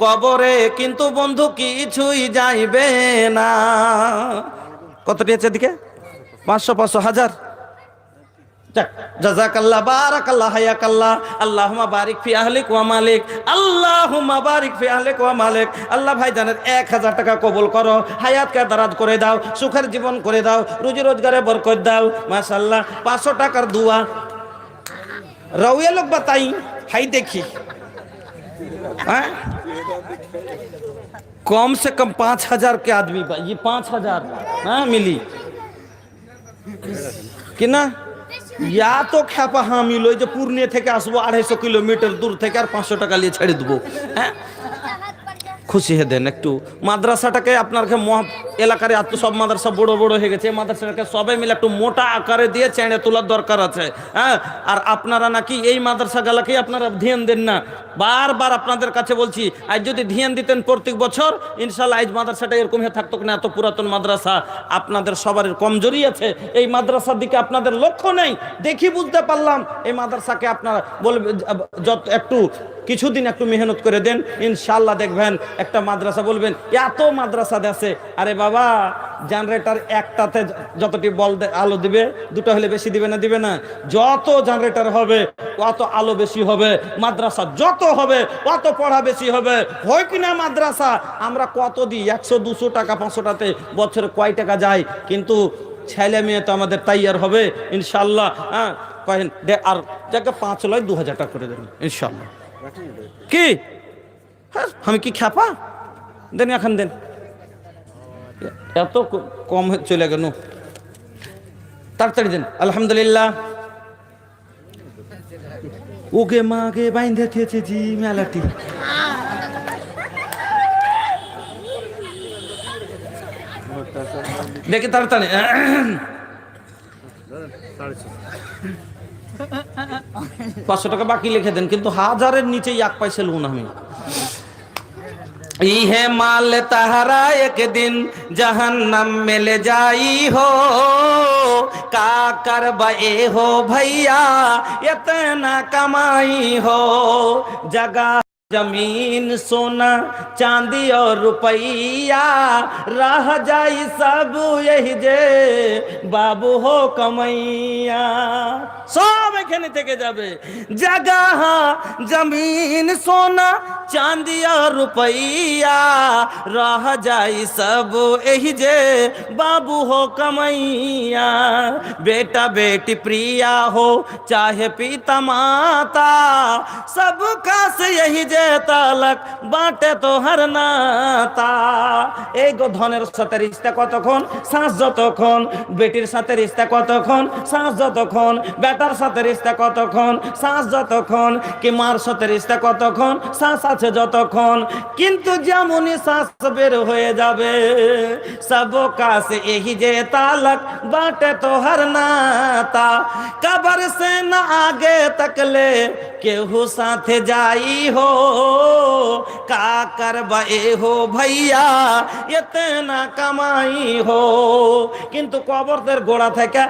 কবরে কিন্তু বন্ধু কিছুই যাইবে না। কত দিয়েছে দিকে? 500 500 1000। জাযাকাল্লাহ বারাকাল্লাহ হায়াকাল্লাহ। আল্লাহুম্মা বারিক ফি আহলিক ওয়া মালিক, আল্লাহুম্মা বারিক ফি আহলিক ওয়া মালিক। আল্লাহ ভাইজানের 1000 টাকা কবুল করো, হায়াতকে দারাজ করে দাও, সুখের জীবন করে দাও, রুজি রোজগারে বরকত দাও। মাশাআল্লাহ। 500 টাকার দুয়া रउए लोग बताई। हाई देखी, कम से कम 5000 के आदमी, ये 5000 हाँ मिली कि ना? या तो ख्यापा हाँ मिलो जो पूर्णिया थे आसबो 250 किलोमीटर दूर थे और 500 টাকা लिए छेड़े देबो। খুশি হয়ে দেন একটু। মাদ্রাসাটাকে আপনার এলাকার এত সব মাদ্রাসা বড় বড় হয়ে গেছে, মাদ্রাসাটাকে সবাই মিলে একটু মোটা আকারে দিয়ে চেঁড়ে তোলার দরকার আছে। হ্যাঁ, আর আপনারা নাকি এই মাদ্রাসাগুলোকে আপনারা ধ্যান দেন না। বারবার আপনাদের কাছে বলছি, আজ যদি ধ্যান দিতেন প্রত্যেক বছর, ইনশাল্লাহ আজ মাদ্রাসাটা এরকম হয়ে থাকতো না। এত পুরাতন মাদ্রাসা, আপনাদের সবার কমজোরি আছে। এই মাদ্রাসার দিকে আপনাদের লক্ষ্য নেই, দেখি বুঝতে পারলাম। এই মাদ্রাসাকে আপনারা বলবেন যত একটু কিছুদিন একটু মেহনত করে দেন, ইনশাল্লাহ দেখবেন একটা মাদ্রাসা বলবেন এত মাদ্রাসা আছে। আরে বাবা, জেনারেটর একটাতে যতটি বল আলো দিবে, দুটো হলে বেশি দিবে না? দিবে না? যত জেনারেটর হবে অত আলো বেশি হবে, মাদ্রাসা যত হবে অত পড়া বেশি হবে। হয় কিনা মাদ্রাসা? আমরা কত দিই? 100 200 টাকা 500 টাকাতে বছরে কয় টাকা যায়? কিন্তু ছেলে মেয়ে তো আমাদের তৈয়ার হবে ইনশাল্লাহ। হ্যাঁ, কহেন আর যাকে 5 লয় 2000 টাকা করে দেবেন ইনশাল্লাহ। কি হ্যাঁ, আমি কি খ্যাপা? দেন এখন দেন, এত কম চলে গেল, তাড়াতাড়ি দেন। আলহামদুলিল্লাহ। ওকে মাকে বাইন্ধে থেছে জি মেলাটি। দেখি তাড়াতাড়ি। 500 টাকা বাকি লিখে দেন, কিন্তু 1000-এর নিচেই 1 পয়সা লুন আমি। इहे माल तहरा एक दिन जहन्नम में ले जाई हो, का करबे हो भैया इतना कमाई हो, जगह जमीन सोना चांदी और रुपया रह जाई सब यही जे बाबू हो कमैया। सब এখানে থেকে যাবে, जगह जमीन सोना चांदी और रुपया रह जाई सब यही जे बाबू हो कमैया। बेटा बेटी प्रिया हो चाहे पिता माता, सबका से यही जे তালাক বাটে তো হার নাতা। এই গো ধনের সাথে রিশতা কতক্ষণ, শ্বাস যতক্ষণ। বেটির সাথে রিশতা কতক্ষণ, শ্বাস যতক্ষণ। বেটার সাথে রিশতা কতক্ষণ, শ্বাস যতক্ষণ। কি মার সাথে রিশতা কতক্ষণ, শ্বাস আছে যতক্ষণ। কিন্তু যেমনই শ্বাস বের হয়ে যাবে, সব কাছে यही যে তালাক বাটে তো হার নাতা। কবর से न आगे तकले केहू साथे जाई हो, का करबे हो भैया इतना कमाई हो। কিন্তু কবরের গোড়া থেকে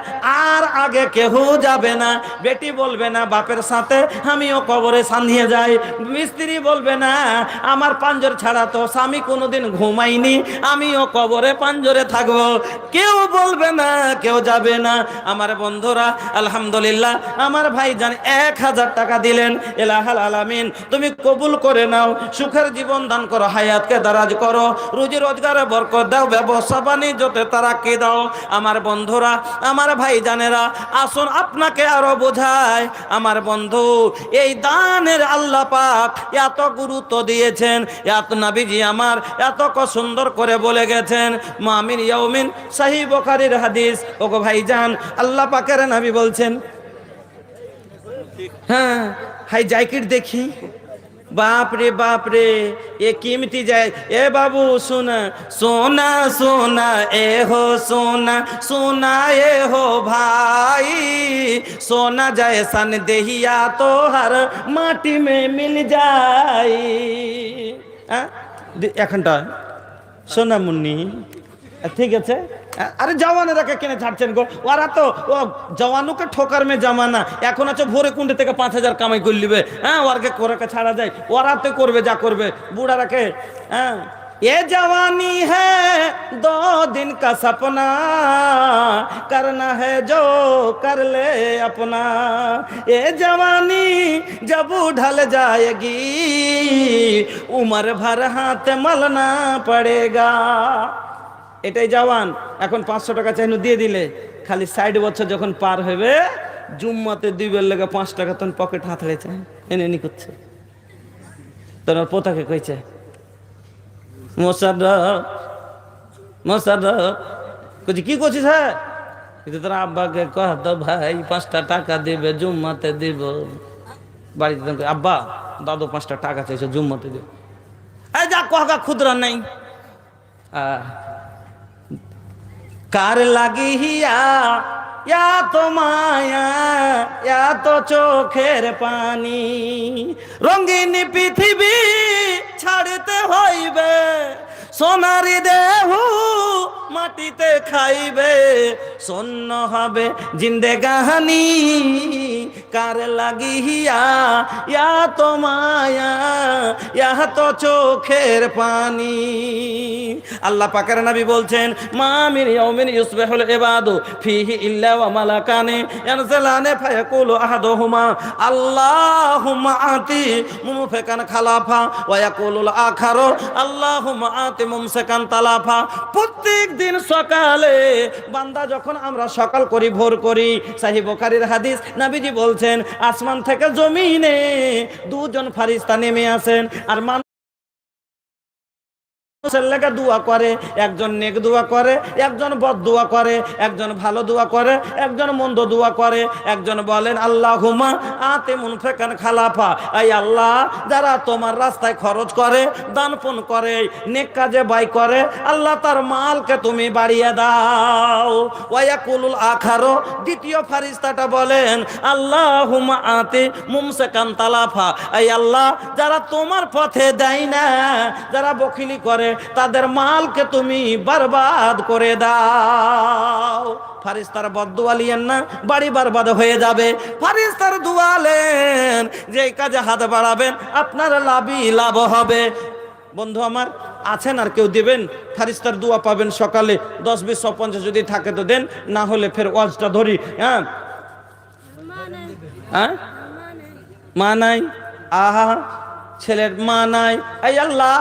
আর আগে কেহু যাবে না। বেটি বলবে না বাপের সাথে আমিও কবরে সান্ধিয়ে যাই, মিস্ত্রি বলবে না আমার পাঞ্জর ছাড়া তো স্বামী কোনোদিন ঘুমাইনি, আমিও কবরে পাঞ্জরে থাকবো। কেউ বলবে না, কেউ যাবে না। আমার বন্ধুরা আলহামদুলিল্লাহ, আমার ভাইজান 1000 টাকা দিলেন। ইলাহাল আলামিন তুমি কবুল করে নাও, সুখের জীবন দান করো, হায়াতকে দারাজ করো, রুজি রোজগারে বরকত দাও, ব্যবসা বাণিজ্যতে তারাক্কি দাও। আমার বন্ধুরা, আমার ভাইজানেরা, আসুন আপনাকে আরো বোঝায়। আমার বন্ধু, এই দানের আল্লাহ পাক এত গুরুত্ব দিয়েছেন, এত নবীজি আমার এত সুন্দর করে বলে গেছেন। মামিন ইয়াউমিন, সহিহ বুখারীর হাদিস। ওগো ভাইজান, আল্লাহ পাকের নবী বলছেন, হ্যাঁ হাই জায়কির দেখি, बाप रे ये कीमती जाए। ए बाबू सुना सोना सोना ए हो सोना सोना ए हो भाई, सोना जैसा देहिया तो हर माटी में मिल जाए। एखनटा सोना मुन्नी ঠিক আছে। আরে জওয়ানেরাকে কেনে ছাড়ছেন গো, ওরা তো ও জওয়ানুকে ঠোকার মে জামানা। এখন আছে ভোরে কুন্ডে থেকে 5000 কামাই করে লিবে, হ্যাঁ ওরকে কোরকে ছাড়া যায়, ওরা তো করবে যা করবে। বুড়ারাকে হ্যাঁ, ये जवानी है 2 दिन का सपना, करना है जो कर ले अपना, ये जवानी जब ढल जाएगी उम्र भर हाथ मलना पड़ेगा। এটাই জওয়ান। এখন 500 টাকা চাইনু দিয়ে দিলে, খালি 60 বছর যখন পার হবে জুম্মাতে দিবের লেগে 5 টাকা তখন পকেট হাত হয়েছে এনে নি করছে। তোর পোতাকে কইছে মোসাররফ মোসাররফ, কইছে কি করছিস? হ্যাঁ কিন্তু তোর আব্বাকে কহ তো ভাই 5টা টাকা দিবে, জুম্মাতে দিব। বাড়িতে আব্বা দাদু 5টা টাকা চাইছে, জুম্মাতে দিব। এই যা কহকা খুদরা নাই। কার লাগিয়া या तो माया या तो চোখের পানি, রঙিন পৃথিবী ছাড়তে হইবে, সোনারি দেহ মাটিতে খাইবে, শূন্য হবে জিন্দেগানি। কার লাগিয়া ইয়া তো মায়া ইয়া তো চোখের পানি। আল্লাহ পাকের নবী বলছেন, মা মিন ইয়াউমিন ইউসবিহুল ইবাদু ফিহি ইল্লা ওয়া মালাকানি ইয়ানজিলানি ফায়াকুলু আহাদুহুমা আল্লাহুম্মা আতি মুনফিকান খালাফা ওয়া ইয়াকুলুল আখারু আল্লাহুম্মা আতি মুমসিকান তালাফা। প্রত্যেক দিন সকালে বান্দা যখন আমরা সকাল করি, ভোর করি, সহিহ বুখারীর হাদিস, নবীজি বলছেন আসমান থেকে জমিনে 2 জন ফেরেশতা নেমে আসেন আর ছেলেকে দোয়া করে, একজন নেক দোয়া করে, একজন বদ দোয়া করে, একজন ভালো দোয়া করে, একজন মন্দ দোয়া করে। একজন বলেন আল্লাহুম্মা আতি মুনফিকান খালাফা, এই আল্লাহ যারা তোমার রাস্তায় খরচ করে, দান পুণ্য করে, নেক কাজে ব্যয় করে, আল্লাহ তার মালকে তুমি বাড়িয়ে দাও। ওয়ায়াকুলুল আখারো, দ্বিতীয় ফারিস্তাটা বলেন আল্লাহুম্মা আতি মুমসিকান তালাফা, এই আল্লাহ যারা তোমার পথে দেয় না, যারা বখিলি করে, তাদের মালকে তুমি বরবাদ করে দাও। ফারিস্তার বদদুয়া লিয়েন না, বাড়ি বরবাদ হয়ে যাবে। ফারিস্তার দুয়ালেন যে কাজে হাত বাড়াবেন আপনার লাভই লাভ হবে। বন্ধু আমার আছেন আর কেউ দিবেন? ফারিস্তার দোয়া পাবেন সকালে 10, 20, 150 যদি থাকে তো দেন, না হলে ফের ওয়াজটা ধরি। হ্যাঁ হ্যাঁ, মা নাই, আহা ছেলের মা নাই, এই আল্লাহ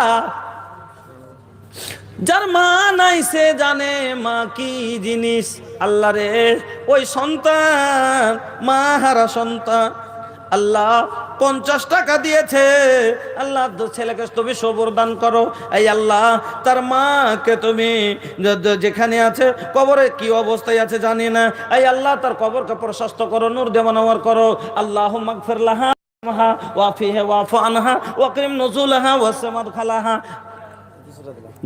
যার মা নাই সে জানে মা কি জিনিস। আল্লাহ রে, ওই সন্তান মা হারা সন্তান, আল্লাহ 50 টাকা দিয়েছে, আল্লাহ ছেলেকে তুমি সবর দান করো। এই আল্লাহ তার মাকে তুমি যেখানে আছে, কবরে কি অবস্থায় আছে জানি না, এই আল্লাহ তার কবরকে প্রশস্ত করো, নূর দেওয়ানওয়ার করো। আল্লাহুম্মা গফির লাহা ওয়াফিহা ওয়াফু আনহা ওয়াকরিম নুজুলাহা ওয়াসমাদ খালাহা।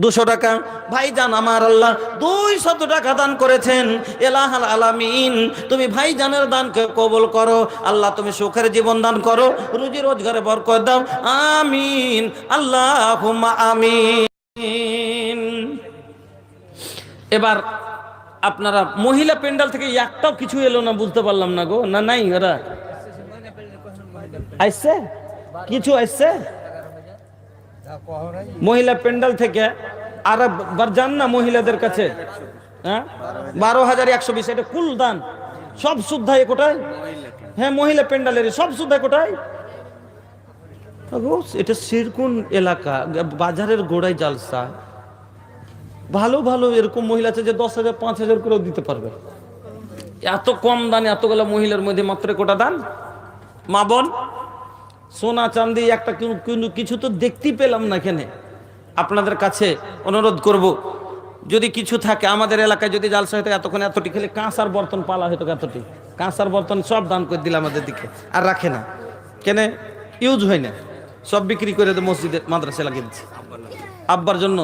200 টাকা ভাইজান আমার আল্লাহ 200 টাকা দান করেছেন। এলাহাল আলামিন, তুমি ভাইজানের দানকে কবুল করো। আল্লাহ তুমি সুখের জীবন দান করো, রুজি রোজগারে বরকত দাও, আমিন আল্লাহুম্মা আমিন। এবার আপনারা মহিলা পেন্ডাল থেকে একটাও কিছু এলো না, বুঝতে পারলাম না গো। না নাই, ওরা আইছে, কিছু আইছে মহিলা পেন্ডাল থেকে। আর বার যান না মহিলাদের কাছে, হ্যাঁ 12,120 এটা কুল দান, সব শুদ্ধায় কোটায়। হ্যাঁ মহিলা পেন্ডালের সব শুদ্ধায় কোটায়। এটা সিরকুন এলাকা, বাজারের গোড়ায় জালসা। ভালো ভালো এরকম মহিলা আছে যে 10,000, 5,000 করেও দিতে পারবে। এত কম দানে এতগুলো মহিলার মধ্যে মাত্র কোটা দান। মা বোন, সোনা চাঁদি একটা কিছু তো দেখতেই পেলাম না এখানে। আপনাদের কাছে অনুরোধ করব, যদি কিছু থাকে আমাদের এলাকায়, যদি জালসা হয়তো এতক্ষণ এতটি খেলে কাঁসার বর্তন পালা হয়তো, এতটি কাঁসার বর্তন সব দান করে দিলে আমাদের দিকে, আর রাখে না কেন, ইউজ হয় না, সব বিক্রি করে মসজিদে মাদ্রাসা লাগিয়ে দিচ্ছে আব্বার জন্য।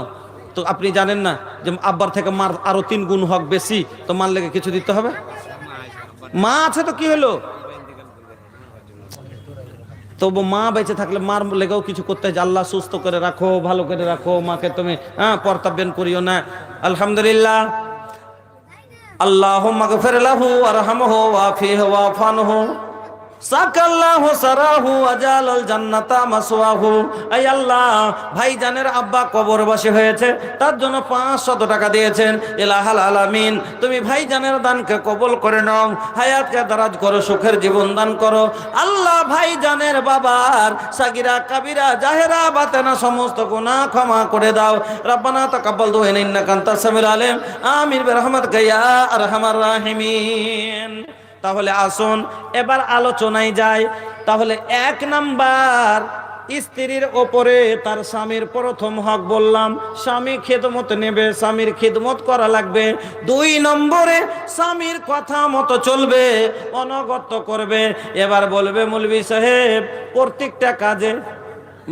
তো আপনি জানেন না যে আব্বার থেকে মার আরো 3 গুণ হক বেশি, তো মার লেগে কিছু দিতে হবে। মা আছে তো কি হলো, তবু মা বেঁচে থাকলে মার লেগেও কিছু করতে হয়। আল্লাহ সুস্থ করে রাখো, ভালো করে রাখো মাকে, তুমি পর্তাবেন করিও না। আলহামদুলিল্লাহ। আল্লাহুম্মা গফির লাহু ওয়ারহামহু ওয়াফিহি ওয়াফু আনহু সাকাল্লাহু সারাহু আজালাল জান্নাতা মাসওয়াহু। এই আল্লাহ ভাইজানের আব্বা কবরবাসী হয়েছে, তার জন্য 500 টাকা দিয়েছেন। ইলাহাল আলামিন, তুমি ভাইজানের দানকে কবুল করে নাও, হায়াতকে দারাজ করো, সুখের জীবন দান করো। আল্লাহ ভাইজানের বাবার সাগিরা কাবিরা জাহেরা বাতেনা সমস্ত গুনাহ ক্ষমা করে দাও। রব্বানা তাকাব্বাল দুআ ইন্নাকা আনতাস সামিউল আলিম, আমিন বিরহমাতিকা ইয়া আরহামার রাহিমিন। তাহলে আসুন এবার আলোচনায় যাই। তাহলে 1 নাম্বার, স্ত্রীর ওপরে তার স্বামীর প্রথম হক বললাম, স্বামী খেদমত নেবে, স্বামীর খেদমত করা লাগবে। 2 নম্বরে স্বামীর কথা মতো চলবে, অনগত্য করবে। এবার বলবে মৌলভী সাহেব প্রত্যেকটা কাজে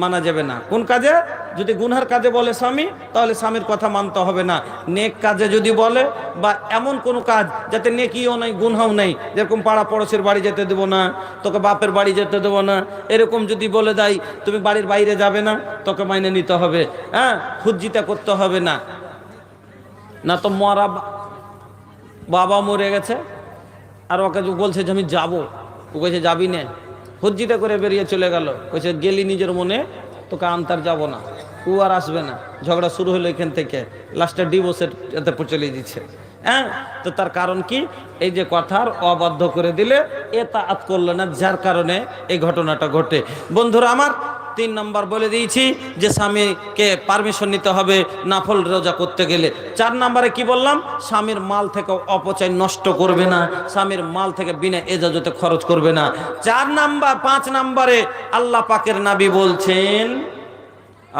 মানা যাবে না। কোন কাজে? যদি গুনহার কাজে বলে স্বামী, তাহলে স্বামীর কথা মানতে হবে না। নেক কাজে যদি বলে, বা এমন কোন কাজ যাতে নেকিও নাই গুনহাও নাই, যেরকম পাড়া পড়োশের বাড়ি যেতে দেবো না, তোকে বাপের বাড়ি যেতে দেবো না, এরকম যদি বলে দেয় তুমি বাড়ির বাইরে যাবে না, তোকে মাইনে নিতে হবে। হ্যাঁ, হুজ্জিতা করতে হবে না। না তো মরা বাবা মরে গেছে আর ওকে বলছে যে আমি যাবো, ও কইছে যাবি না, হুজ্জিতা করে বেরিয়ে চলে গেল, কইছে গেলি নিজের মনে, তোকে আনতার যাব না, ও আর আসবে না। ঝগড়া শুরু হলো এখান থেকে, লাস্টে ডিভোর্সের এতে চলে দিচ্ছে। হ্যাঁ, তো তার কারণ কি? এই যে কথার অবাধ্য করে দিলে, এতাআত করলো না, যার কারণে এই ঘটনাটা ঘটে। বন্ধুরা আমার, 3 নম্বর বলে দিয়েছি যে স্বামীকে পারমিশন নিতে হবে নাফল রোজা করতে গেলে। 4 নম্বরে কি বললাম? স্বামীর মাল থেকে অপচয় নষ্ট করবে না, স্বামীর মাল থেকে বিনা এজাজতে খরচ করবে না। 4 নাম্বার 5 নম্বরে আল্লাহ পাকের নবী বলছেন,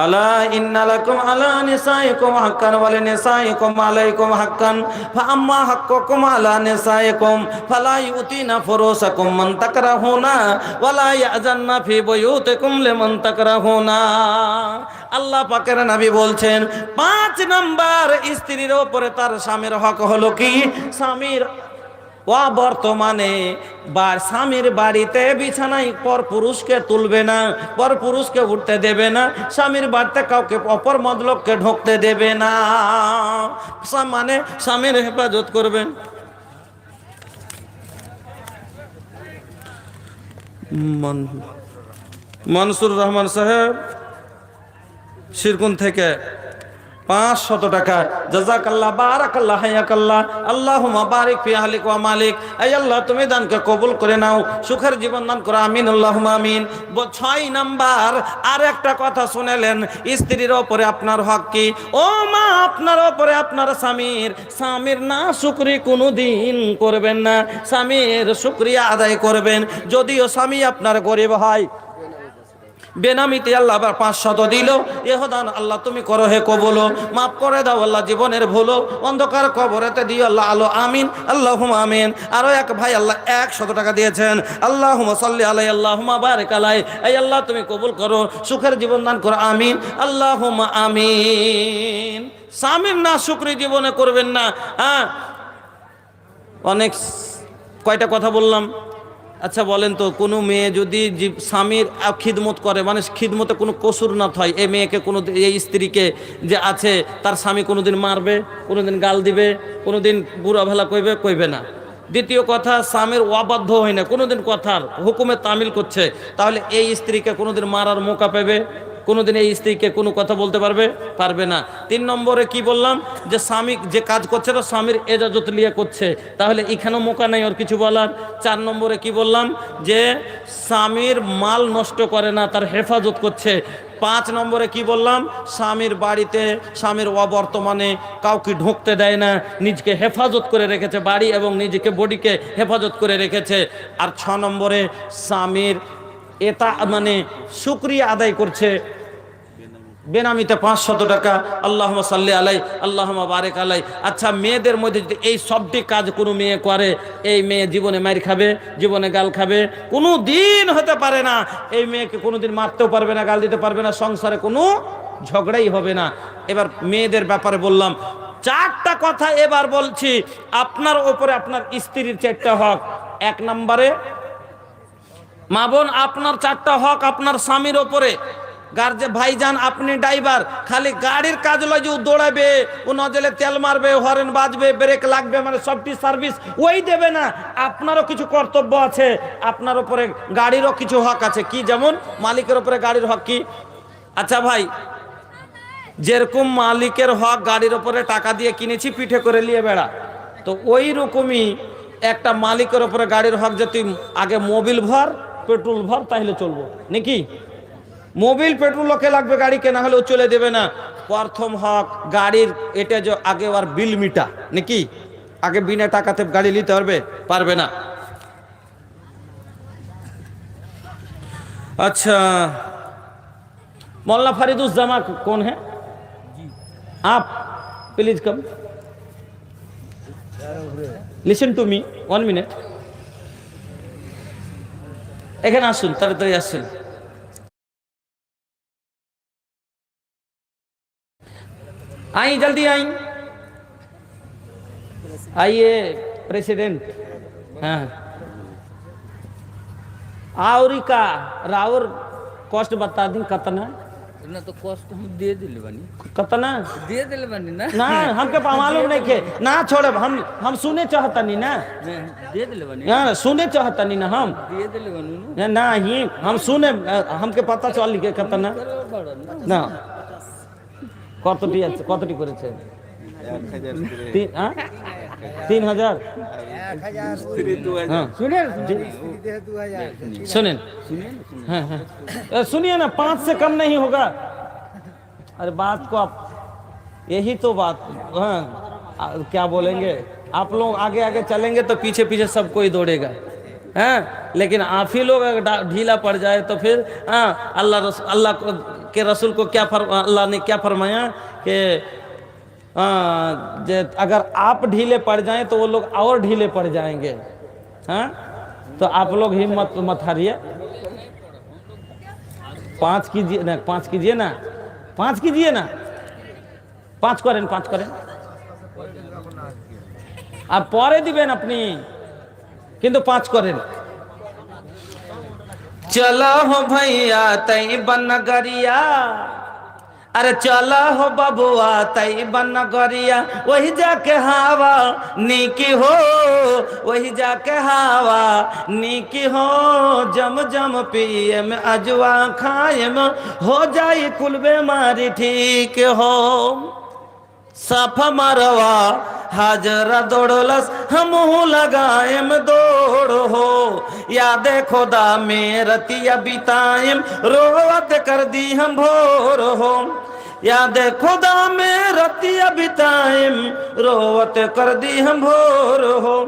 আলা ইন্না লাকুম আলা নিসাইকুম হাক্কান ওয়া লিনিসাইকুম আলাইকুম হাক্কান ফাআম্মা হাক্কুকুম আলা নিসাইকুম ফালা ইউতিনা ফুরুসাকুম মান তাকরাহুনা ওয়া লা ইয়াযান্না ফি বুয়ুতিকুম লিমান তাকরাহুনা। আল্লাহ পাকের নবী বলছেন 5 নাম্বার স্ত্রীর উপরে তার স্বামীর হক হলো কি, স্বামীর বর্তমানে স্বামীর বাড়িতে বিছানায় পর পুরুষকে তুলবে না, পর পুরুষকে উঠতে দেবে না, স্বামীর বাড়িতে কাউকে অপর মদলোককে ঢুকতে দেবে না, মানে স্বামীর হেফাজত করবেন। মনসুর রহমান সাহেব শিরকুন থেকে 500 টাকা, জাযাকাল্লাহ বারাকাল্লাহ হায়াকাল্লাহ আল্লাহুম্মা বারিক ফি আহলিক ওয়া মালিক। আয় আল্লাহ তুমি দানকে কবুল করে নাও, সুখের জীবন দান করো, আমিন আল্লাহুম্মা আমিন। 6 নাম্বার আর একটা কথা শুনেলেন, স্ত্রীর উপরে আপনার হক কি? ও মা, আপনার উপরে আপনার স্বামীর না শুকরি কোনোদিন করবেন না, স্বামীর শুকরিয়া আদায় করবেন। যদিও স্বামী আপনার গরিব হয়, বেনামিতে আল্লাহ আবার 500 দিল, এহদান আল্লাহ তুমি করো হে কবুল, মাফ করে দাও আল্লাহ জীবনের ভুল, অন্ধকার কবরেতে দিও আল্লাহ আলো, আমিন আল্লাহুম্মা আমিন। আরো এক ভাই আল্লাহ 100 টাকা দিয়েছেন, আল্লাহুম্মা সাল্লি আলাইহি আল্লাহুম্মা বারিক আলাইহি, এই আল্লাহ তুমি কবুল করো, সুখের জীবন দান করো, আমিন আল্লাহুম্মা আমিন। স্বামীর না শুকরি জীবনে করবেন না। হ্যাঁ, অনেক কয়টা কথা বললাম। আচ্ছা বলেন তো, কোনো মেয়ে যদি স্বামীর খিদমত করে, মানে খিদমতে কোনো কসুর না হয়, এই মেয়েকে কোনো, এই স্ত্রীকে যে আছে তার স্বামী কোনোদিন মারবে, কোনোদিন গাল দিবে, কোনোদিন বুড়া ভালা কইবে না। দ্বিতীয় কথা, স্বামীর অবাধ্য হয় না, কোনোদিন কথার হুকুমে তামিল করছে, তাহলে এই স্ত্রীকে কোনোদিন মারার মৌকা পাবে? কোনোদিন এই স্ত্রীকে কোনো কথা বলতে পারবে না। 3 নম্বরে কি বললাম, যে স্বামী যে কাজ করছে তো স্বামীর এজাজত লিয়ে করছে, তাহলে এখানেও মৌকা নাই ওর কিছু বলার। 4 নম্বরে কি বললাম, যে স্বামীর মাল নষ্ট করে না, তার হেফাজত করছে। 5 নম্বরে কি বললাম, স্বামীর বাড়িতে স্বামীর অবর্তমানে কাউকে ঢুকতে দেয় না, নিজকে হেফাজত করে রেখেছে, বাড়ি এবং নিজেকে বডিকে হেফাজত করে রেখেছে। আর 6 নম্বরে স্বামীর এটা মানে শুকরিয়া আদায় করছে, বেনামিতে 500 টাকা, আল্লাহুম্মা সাল্লি আলাই আল্লাহুম্মা বারিক আলাই। আচ্ছা, মেয়েদের মধ্যে যদি এই সবটি কাজ কোনো মেয়ে করে, এই মেয়ে জীবনে মার খাবে, জীবনে গাল খাবে, কোনো দিন হতে পারে না। এই মেয়েকে কোনো দিন মারতেও পারবে না, গাল দিতে পারবে না, সংসারে কোনো ঝগড়াই হবে না। এবার মেয়েদের ব্যাপারে বললাম 4টা কথা, এবার বলছি আপনার ওপরে আপনার স্ত্রীর 4টা হক। 1 নম্বরে মা বোন, আপনার 4টা হক আপনার স্বামীর ওপরে। গার্জে ভাইজান, আপনি ড্রাইভার, খালি গাড়ির কাজ লয় যে ও দৌড়াবে, ও নজলে তেল মারবে, হর্ন বাজবে, ব্রেক লাগবে, মানে সবটি সার্ভিস ওই দেবে না। আপনারও কিছু কর্তব্য আছে, আপনার উপরে গাড়িরও কিছু হক আছে। কি? যেমন মালিকের উপরে গাড়ির হক কি? আচ্ছা ভাই, যেরকম মালিকের হক গাড়ির উপরে টাকা দিয়ে কিনেছি পিঠে করে নিয়ে বেড়া, তো ওই রকমই একটা মালিকের উপরে গাড়ির হক যে তুই আগে মোবিল ভর, পেট্রোল ভর, তাহলে চলবো নাকি? মোবিল পেট্রোল ওকে লাগবে, গাড়ি কেনা হলেও চলে দেবে না। প্রথম হক গাড়ির এটা যে আগে আর বিল মিটা নাকি, আগে বিনা টাকাতে গাড়ি নিতে পারবে না। अच्छा, मौलाना फरीदुज्जमा कौन है? आप please come, listen to me 1 minute. এখানে আসুন, তাড়াতাড়ি আসুন। आई जल्दी आई, आइए प्रेसिडेंट। हाँ, आवरी का राउर कॉस्ट बता दी कितना? ना तो कॉस्ट हम दे दिले बानी, कितना दे दिले बानी ना। ना हमके मालूम नहीं के ना, छोड़े हम सुने चाहता नहीं ना, दे दिले बानी, हाँ सुने चाहता नहीं ना, हम दे दिले बानी ना ही हम सुने, हमके पता चल के कितना না। কতটি করেছে? 3000। सुनें, हाँ हाँ सुनिए ना, 5 से कम नहीं होगा। अरे बात को आप, यही तो बात, हाँ क्या बोलेंगे आप लोग, आगे आगे चलेंगे तो पीछे पीछे सब कोई दौड़ेगा। लेकिन आप ही लोग अगर ढीला पड़ जाए तो फिर अल्लाह के रसूल को अल्लाह ने क्या फरमाया कि अगर आप ढीले पड़ जाएं तो वो लोग और ढीले पड़ जाएंगे। तो आप लोग हिम्मत मत हारिए, 5 कीजिए ना, 5 कीजिए ना, 5 कीजिए ना, 5 करें, 5 करें। आप परे दिबेन अपनी किंतु 5 करें। चला हो भैया तई बन गरिया, अरे चला हो बबुआ तई बन गरिया, वही जाके हवा नीकी हो, वही जाके हवा नीकी हो, जम जम पिए में अजवा खाए में हो जाए कुल बीमारी ठीक हो। सफा मरवा हाजरा दौड़लस हम लगाएम दौड़ हो, याद खुदा में रतिया बिताएम रोवत कर दी हम भोर हो, याद खुदा में रतिया बिताएम रोवत कर दी हम भोर हो।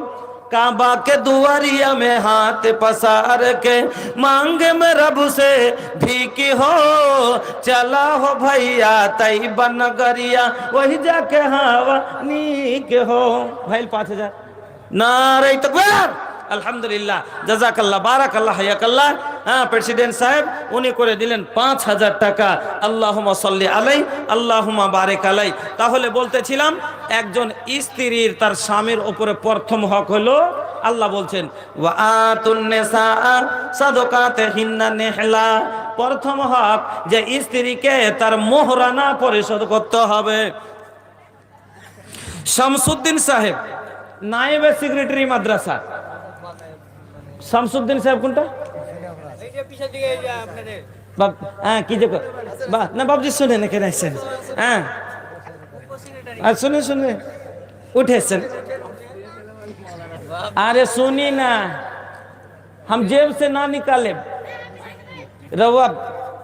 काबा के दुआरिया में हाथ पसार के मांगे में रब से भीकी हो, चला हो भैया तई बन गरिया, वही जाके हवा नीक हो। भाई 5000 नारे तकबीर, अल्हम्दुलिल्लाह, जजाकल्लाह, बाराकल्लाह, हयाकल्लाह। प्रेसिडेंट साहेब उन्हीं করে দিলেন 5000 টাকা। আল্লাহুম্মা সাল্লি আলাই, আল্লাহুম্মা বারিক আলাই। তাহলে বলতেছিলাম একজন স্ত্রীর তার স্বামীর উপরে প্রথম হক হলো, আল্লাহ বলছেন ওয়া আতুন নিসা সাদাকাতিহিন্না নিহলা, প্রথম হক যে স্ত্রীকে তার মোহরানা পরিশোধ করতে হবে। শামসুদ্দিন সাহেব নায়েবে সেক্রেটারি মাদ্রাসা, শামসুদ্দিন সাহেব কোনটা? কি যে না বাবজি শুনে না কেন আসছেন? শুনে শুনে उठेसन। अरे सुनी ना, हम जेब से ना निकाले रवा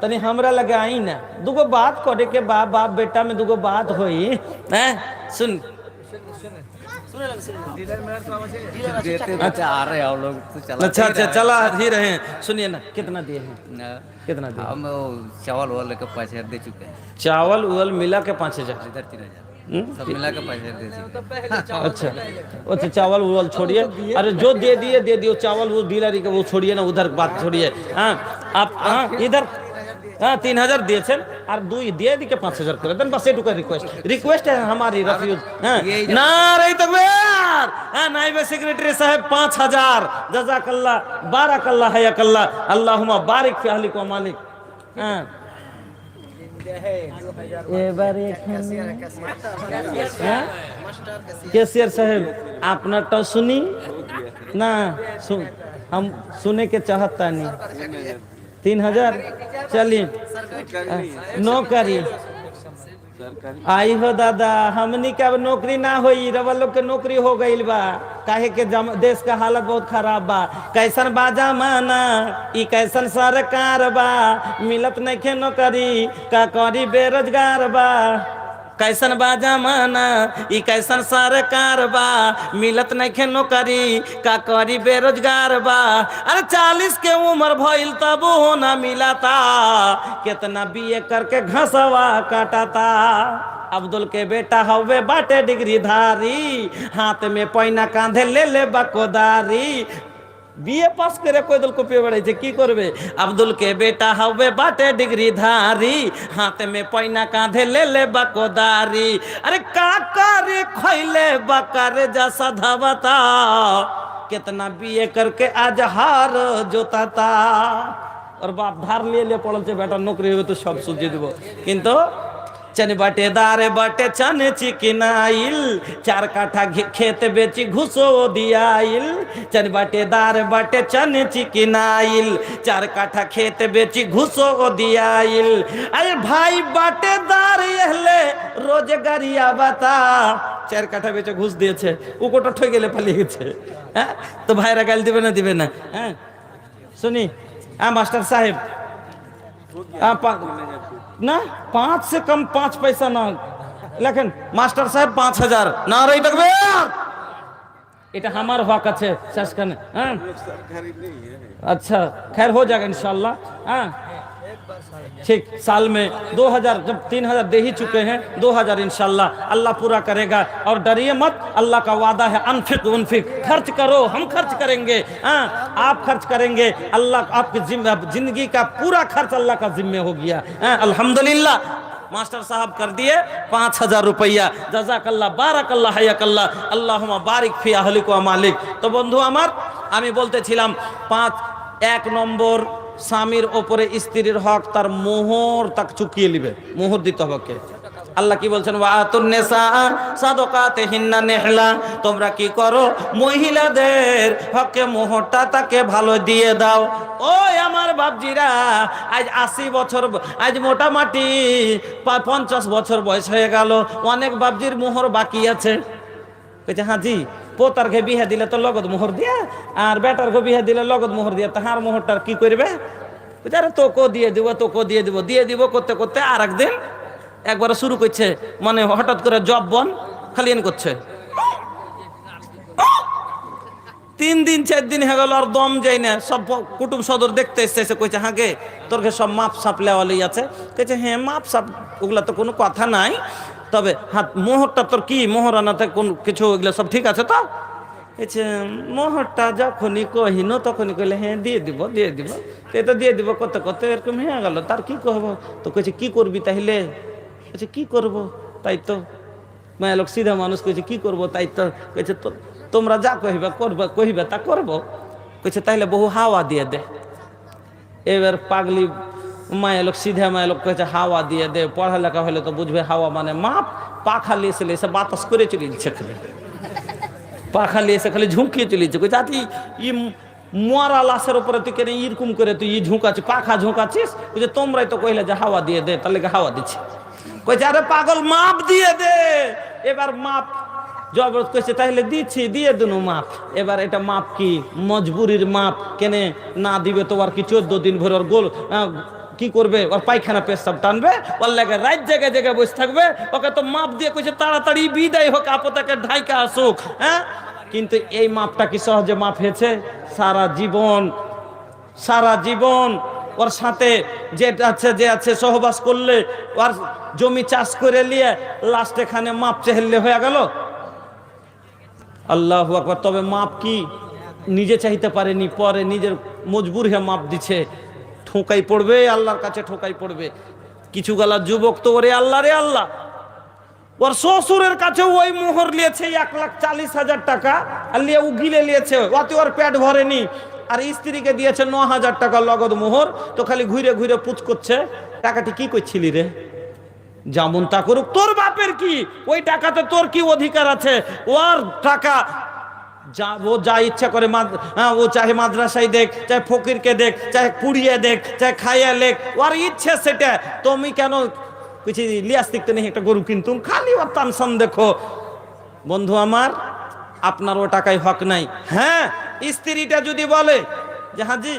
तनी हमरा लगे आई ना, दुगो बात करे के बाप बाप बेटा में दुगो बात होई हैं। सुन अच्छा आ रहे हैं लोग तो चला। अच्छा अच्छा चला ही रहे हैं। सुनिए ना, कितना दिए हैं? कितना दिए? हम चावल वाल के 5000 दे चुके हैं। चावल उवल मिला के 5000, इधर 3000 सब मिला के 5000 दे चुके हैं। अच्छा अच्छा, चावल उवल छोड़िए, अरे जो दे दिए दे दियो, चावल वो डीलरी का वो छोड़िए ना, उधर बात छोड़िए। आप इधर 3000 दिए और 2 दे दी के 5000 कर दें, बस एटुका रिक्वेस्ट है हमारी रफीज। ना रही तकबीर, नाइब सेक्रेटरी साहब 5000, जजाकल्लाह, बाराकल्लाह, हयाकल्लाह, अल्लाहुम्मा बारिक फी अहलिक व मालिक। এবারে कैशियर साहब अपना तो सुनी ना, हम सुने के चाहता नहीं। 3000 चलिए नौकरी आई हो दादा, हमनी का नौकरी ना होई, रवा लोग के नौकरी हो गई बा, काहे के देश का हालत बहुत खराब बा। कैसन बा जमाना, ई कैसन सरकार बा, मिलत नहीं खे नौकरी, का करी बेरोजगार बा। कैसन बा जमाना, ई कैसन सरकार बा, मिलत नहीं खे नौकरी, का करी बेरोजगार बा। अरे 40 के उम्र भइल तब हो ना मिलाता, कितना बीए करके घसवा काटाता। अब्दुल के बेटा हवे बाटे डिग्री धारी, हाथ में पैना कांधे ले ले बकोदारी। बीए पास करे कोई दल को पे बढ़े की करबे। अब्दुल के बेटा हवे बाटे डिग्री धारी, हाथ में पैना कांधे ले ले बकोदारी। अरे का करे खैले बकर जैसा धवता, कितना बीए करके आज हार जोताता। और बाप धार ले पड़ल से बेटा नौकरी हो तो सब सूझी देव, किंतु चन बटेदार बटे चन चिकनाइल, 4 काठा खेत बेची घुसो दियाइल। चन बटेदार बटे चन चिकनाइल, 4 काठा खेत बेची घुसो दियाइल। अरे भाई बटेदार एहले रोजगारिया बता, 4 काठा बेचे घुस दिए ও কোটা ঠকে গেলে পালিয়ে গেছে। তো ভাইরা গাল দিবে না দিবে না? सुनी मास्टर साहेब ना 5 से कम 5 पैसा ना, लेकिन मास्टर साहब 5000 ना रही तकबीर। এটা আমার হক আছে শেষ খানে। হ্যাঁ अच्छा खैर हो जाएगा इंशाल्लाह। हाँ ठीक, साल में 2000 जब 3000 दे ही चुके हैं, 2000 इंशाल्लाह अल्लाह पूरा करेगा। और डरिए मत, अल्लाह का वादा है अनफिक उनफिक, खर्च करो हम खर्च करेंगे। हाँ आप खर्च करेंगे, अल्लाह आपकी जिंदगी का पूरा खर्च अल्लाह का जिम्मे हो गया। हाँ अल्हम्दुलिल्लाह मास्टर साहब कर दिए 5000 रुपया। जज़ाकल्लाह बाराकल्लाह हयाकल्लाह अल्लाहुम्मा बारिक फी अहलिक वा मालिक। तो बंधु আমার আমি বলতেছিলাম 1 নম্বর স্বামীর ওপরে স্ত্রীর হক তার মোহর তাক চুকিয়ে নেবে, মোহর দিতে হবে কে? আল্লাহ কি বলছেন? ওয়াতুন নিসা সাদাকাতিহিন্না নিহলা, তোমরা কি করো মহিলাদের হকে মোহরটা তাকে ভালো দিয়ে দাও। ওই আমার বাপজিরা আজ 80 বছর, আজ মোটামুটি 50 বছর বয়স হয়ে গেল, অনেক বাপজির মোহর বাকি আছে। কইছে হাজি পোতারকে বিয়ে দিলে তো লগত মোহর দিয়া, আর বেটারকে বিয়ে দিলে লগত মোহর দিয়া, তাহার মোহরটার কি করবে? আরে তোকে দিয়ে দিব, তোকে দিয়ে দিব, দিয়ে দিব করতে করতে আর একদিন একবার শুরু করছে, মানে হঠাৎ করে জব বন খালি করছে। 3 দিন 4 দিন হয়ে গেল আর দম যাই না। সব কুটুম সদর দেখতে এসেছে, কইছে হাগে তোরকে সব মাপ সাপ লেওয়ালি আছে। কইছে হ্যাঁ মাপ সাপ ওগুলা তো কোনো কথা নাই, তবে হাত মোহরটা তোর কি মোহরানাতে কোন কিছু এগুলো সব ঠিক আছে তো? এছে মোহরটা যখনই কহিন তখনই কইলে হ্যাঁ দিয়ে দিব দিয়ে দিব, তো দিয়ে দিব করতে করতে এরকম হয়ে গেল, তার কি করবো? তো কইছে কি করবি তাইলে? কইছে কি করব তাই তো, মায়া লোক সিধা মানুষ কইছে কি করব তাই তো। কইছে তোমরা যা কহিবা করবা, কহিবা তা করবো। কইছে তাইলে বহু হাওয়া দিয়ে দে। এবার পাগলি মায়া লোক সিধা মায়া লোক কইছে হাওয়া দিয়ে দে, পড়ালেখা হলে তো বুঝবে হাওয়া মানে মাপ। পাখা লিয়েছে লিয়েছে বাতাস করে চলে দিচ্ছে, খালি পাখা লিয়েছে খালি ঝুঁকিয়ে চলে দিচ্ছে। কইছে আতি ই মরা লাশের উপরে তুই কেন এরকম করে তুই ই ঝুঁকাচ্ছিস, পাখা ঝুঁকাচ্ছিস? কইছে তোমরাই তো কইলে যে হাওয়া দিয়ে দে, তাহলে হাওয়া দিচ্ছে। কইছে আরে পাগল মাপ দিয়ে দে। এবার মাপ জবরদস্ত কইছে তাহলে দিচ্ছি, দিয়ে দুনো মাপ। এবার এটা মাপ কি মজবুরির মাপ, কেনে না দিবে তো আর কি 14 দিন ভরে ওর গোল কি করবে, ওর পায়খানা পেশাব টানবে, ওর লাগে রাত জায়গায় জায়গায় বসে থাকবে। ওকে তো মাপ দিয়ে কইছে তাড়াতাড়ি বিদায় হোক, আপতাকে ঢাইকা আসুক। হ্যাঁ কিন্তু এই মাপটা কি সহজে মাপ হয়েছে? সারা জীবন সারা জীবন ওর সাথে যে আছে সহবাস করলে, ওর জমি চাষ করে নিয়ে লাস্ট এখানে মাপ চেহলে হয়ে গেল। আল্লাহু আকবার। তবে মাপ কি নিজে চাইতে পারেনি, পরে নিজের মজবুর হয়ে মাপ দিচ্ছে। ঠোকাই পড়বে, আল্লাহর কাছে ঠোকাই পড়বে। কিছু গালা যুবক তো ওরে আল্লাহ রে আল্লাহ, ওর শ্বশুরের কাছে ওই মোহর নিয়েছে 1,40,000 টাকা, আর নিয়ে ও গিলে নিয়েছে, ওতে ওর পেট ভরেনি। আর স্ত্রীকে দিয়েছে 9,000 টাকা লগদ মোহর। তো খালি ঘুরে ঘুরে পুচ করছে, টাকাটি কি করছিলি রে? যেমন তা করুক, তোর বাপের কি ওই টাকাতে তোর কি অধিকার আছে? ওর টাকা ও যা ইচ্ছা করে, ও চাহে মাদ্রাসায় দেখ, চাহে ফকিরকে দেখ, চাহে পুড়িয়ে দেখ, চাহে খাইয়া লেখ, ওর ইচ্ছে সেটা। তুমি কেন কিছু লিয়াস দেখতে নেই একটা গরু কিন্তু খালি ওর তানসান দেখো। বন্ধু আমার, আপনার ও টাকায় হক নাই। হ্যাঁ স্ত্রীটা যদি বলে যে হাজি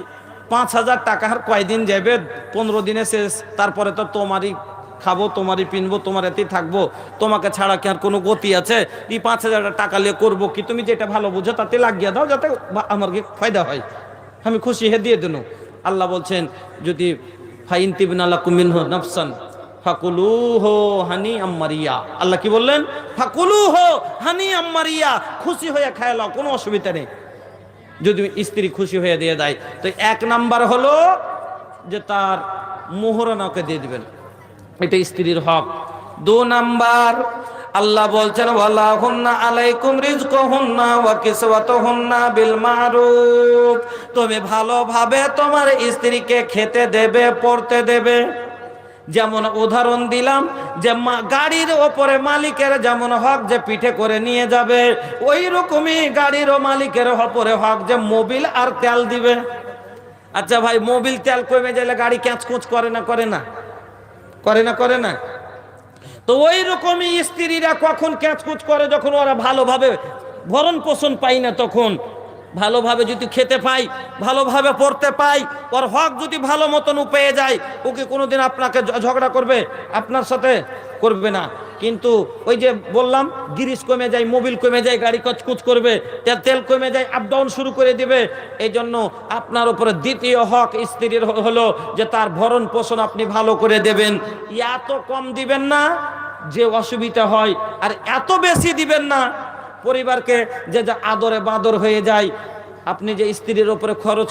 5,000 টাকা আর কয়দিন যাবে, 15 দিনে শেষ, তারপরে তো তোমারই খাবো, তোমারই পিনবো, তোমার এতেই থাকবো, তোমাকে ছাড়া কি আর কোনো গতি আছে? এই 5,000 টাকা নিয়ে করবো কি? তুমি যেটা ভালো বুঝো তাতে লাগিয়ে দাও, যাতে আমার কি ফায়দা হয়, আমি খুশি হে দিয়ে দেন। আল্লাহ বলছেন যদি ফাইন তিবনালাকুম মিনহু নাফসান ফাকুলুহু হানিআম মারিয়া। আল্লাহ কি বললেন? ফাকুলুহু হানিআম মারিয়া, খুশি হয়ে খায় নাও, কোনো অসুবিধা নেই যদি স্ত্রী খুশি হয়ে দিয়ে দেয়। তো 1 নাম্বার হলো যে তার মোহরানাকে দিয়ে দিবেন, এটা স্ত্রীর হক। 2 নাম্বার আল্লাহ বলছেন ওয়ালাহুন্না আলাইকুম রিজকুহুন্না ওয়া কিসওয়াতুহুন্না বিল মারুফ, তুমি ভালোভাবে তোমার স্ত্রীকে খেতে দেবে, পড়তে দেবে। যেমন উদাহরণ দিলাম যে গাড়ির ওপরে মালিকের যেমন হক যে পিঠে করে নিয়ে যাবে, ওই রকমই গাড়ির ও মালিকের ওপরে হক যে মোবিল আর তেল দিবে। আচ্ছা ভাই, মোবিল তেল কমে গেলে গাড়ি ক্যাঁচকুচ করে না? করে না? করে না? করে না? তো ওই রকমই স্ত্রীরা কখন ক্যাঁচকুচ করে? যখন ওরা ভালোভাবে ভরণ পোষণ পাই না, তখন ভালোভাবে যদি খেতে পাই, ভালোভাবে পড়তে পাই, ওর হক যদি ভালো মতন পেয়ে যায়, ওকে কোনোদিন আপনাকে ঝগড়া করবে? আপনার সাথে করবে না। কিন্তু ওই যে বললাম গিরিশ কমে যায়, মোবিল কমে যায়, গাড়ি কচকুচ করবে, তেল কমে যায়, আপ ডাউন শুরু করে দিবে। এই জন্য আপনার উপরে দ্বিতীয় হক স্ত্রীর হলো যে তার ভরণ পোষণ আপনি ভালো করে দেবেন। এত কম দিবেন না যে অসুবিধা হয়, আর এত বেশি দিবেন না পরিবারকে যে আদরে বাদর হয়ে যায়। আপনি যে স্ত্রীর উপরে খরচ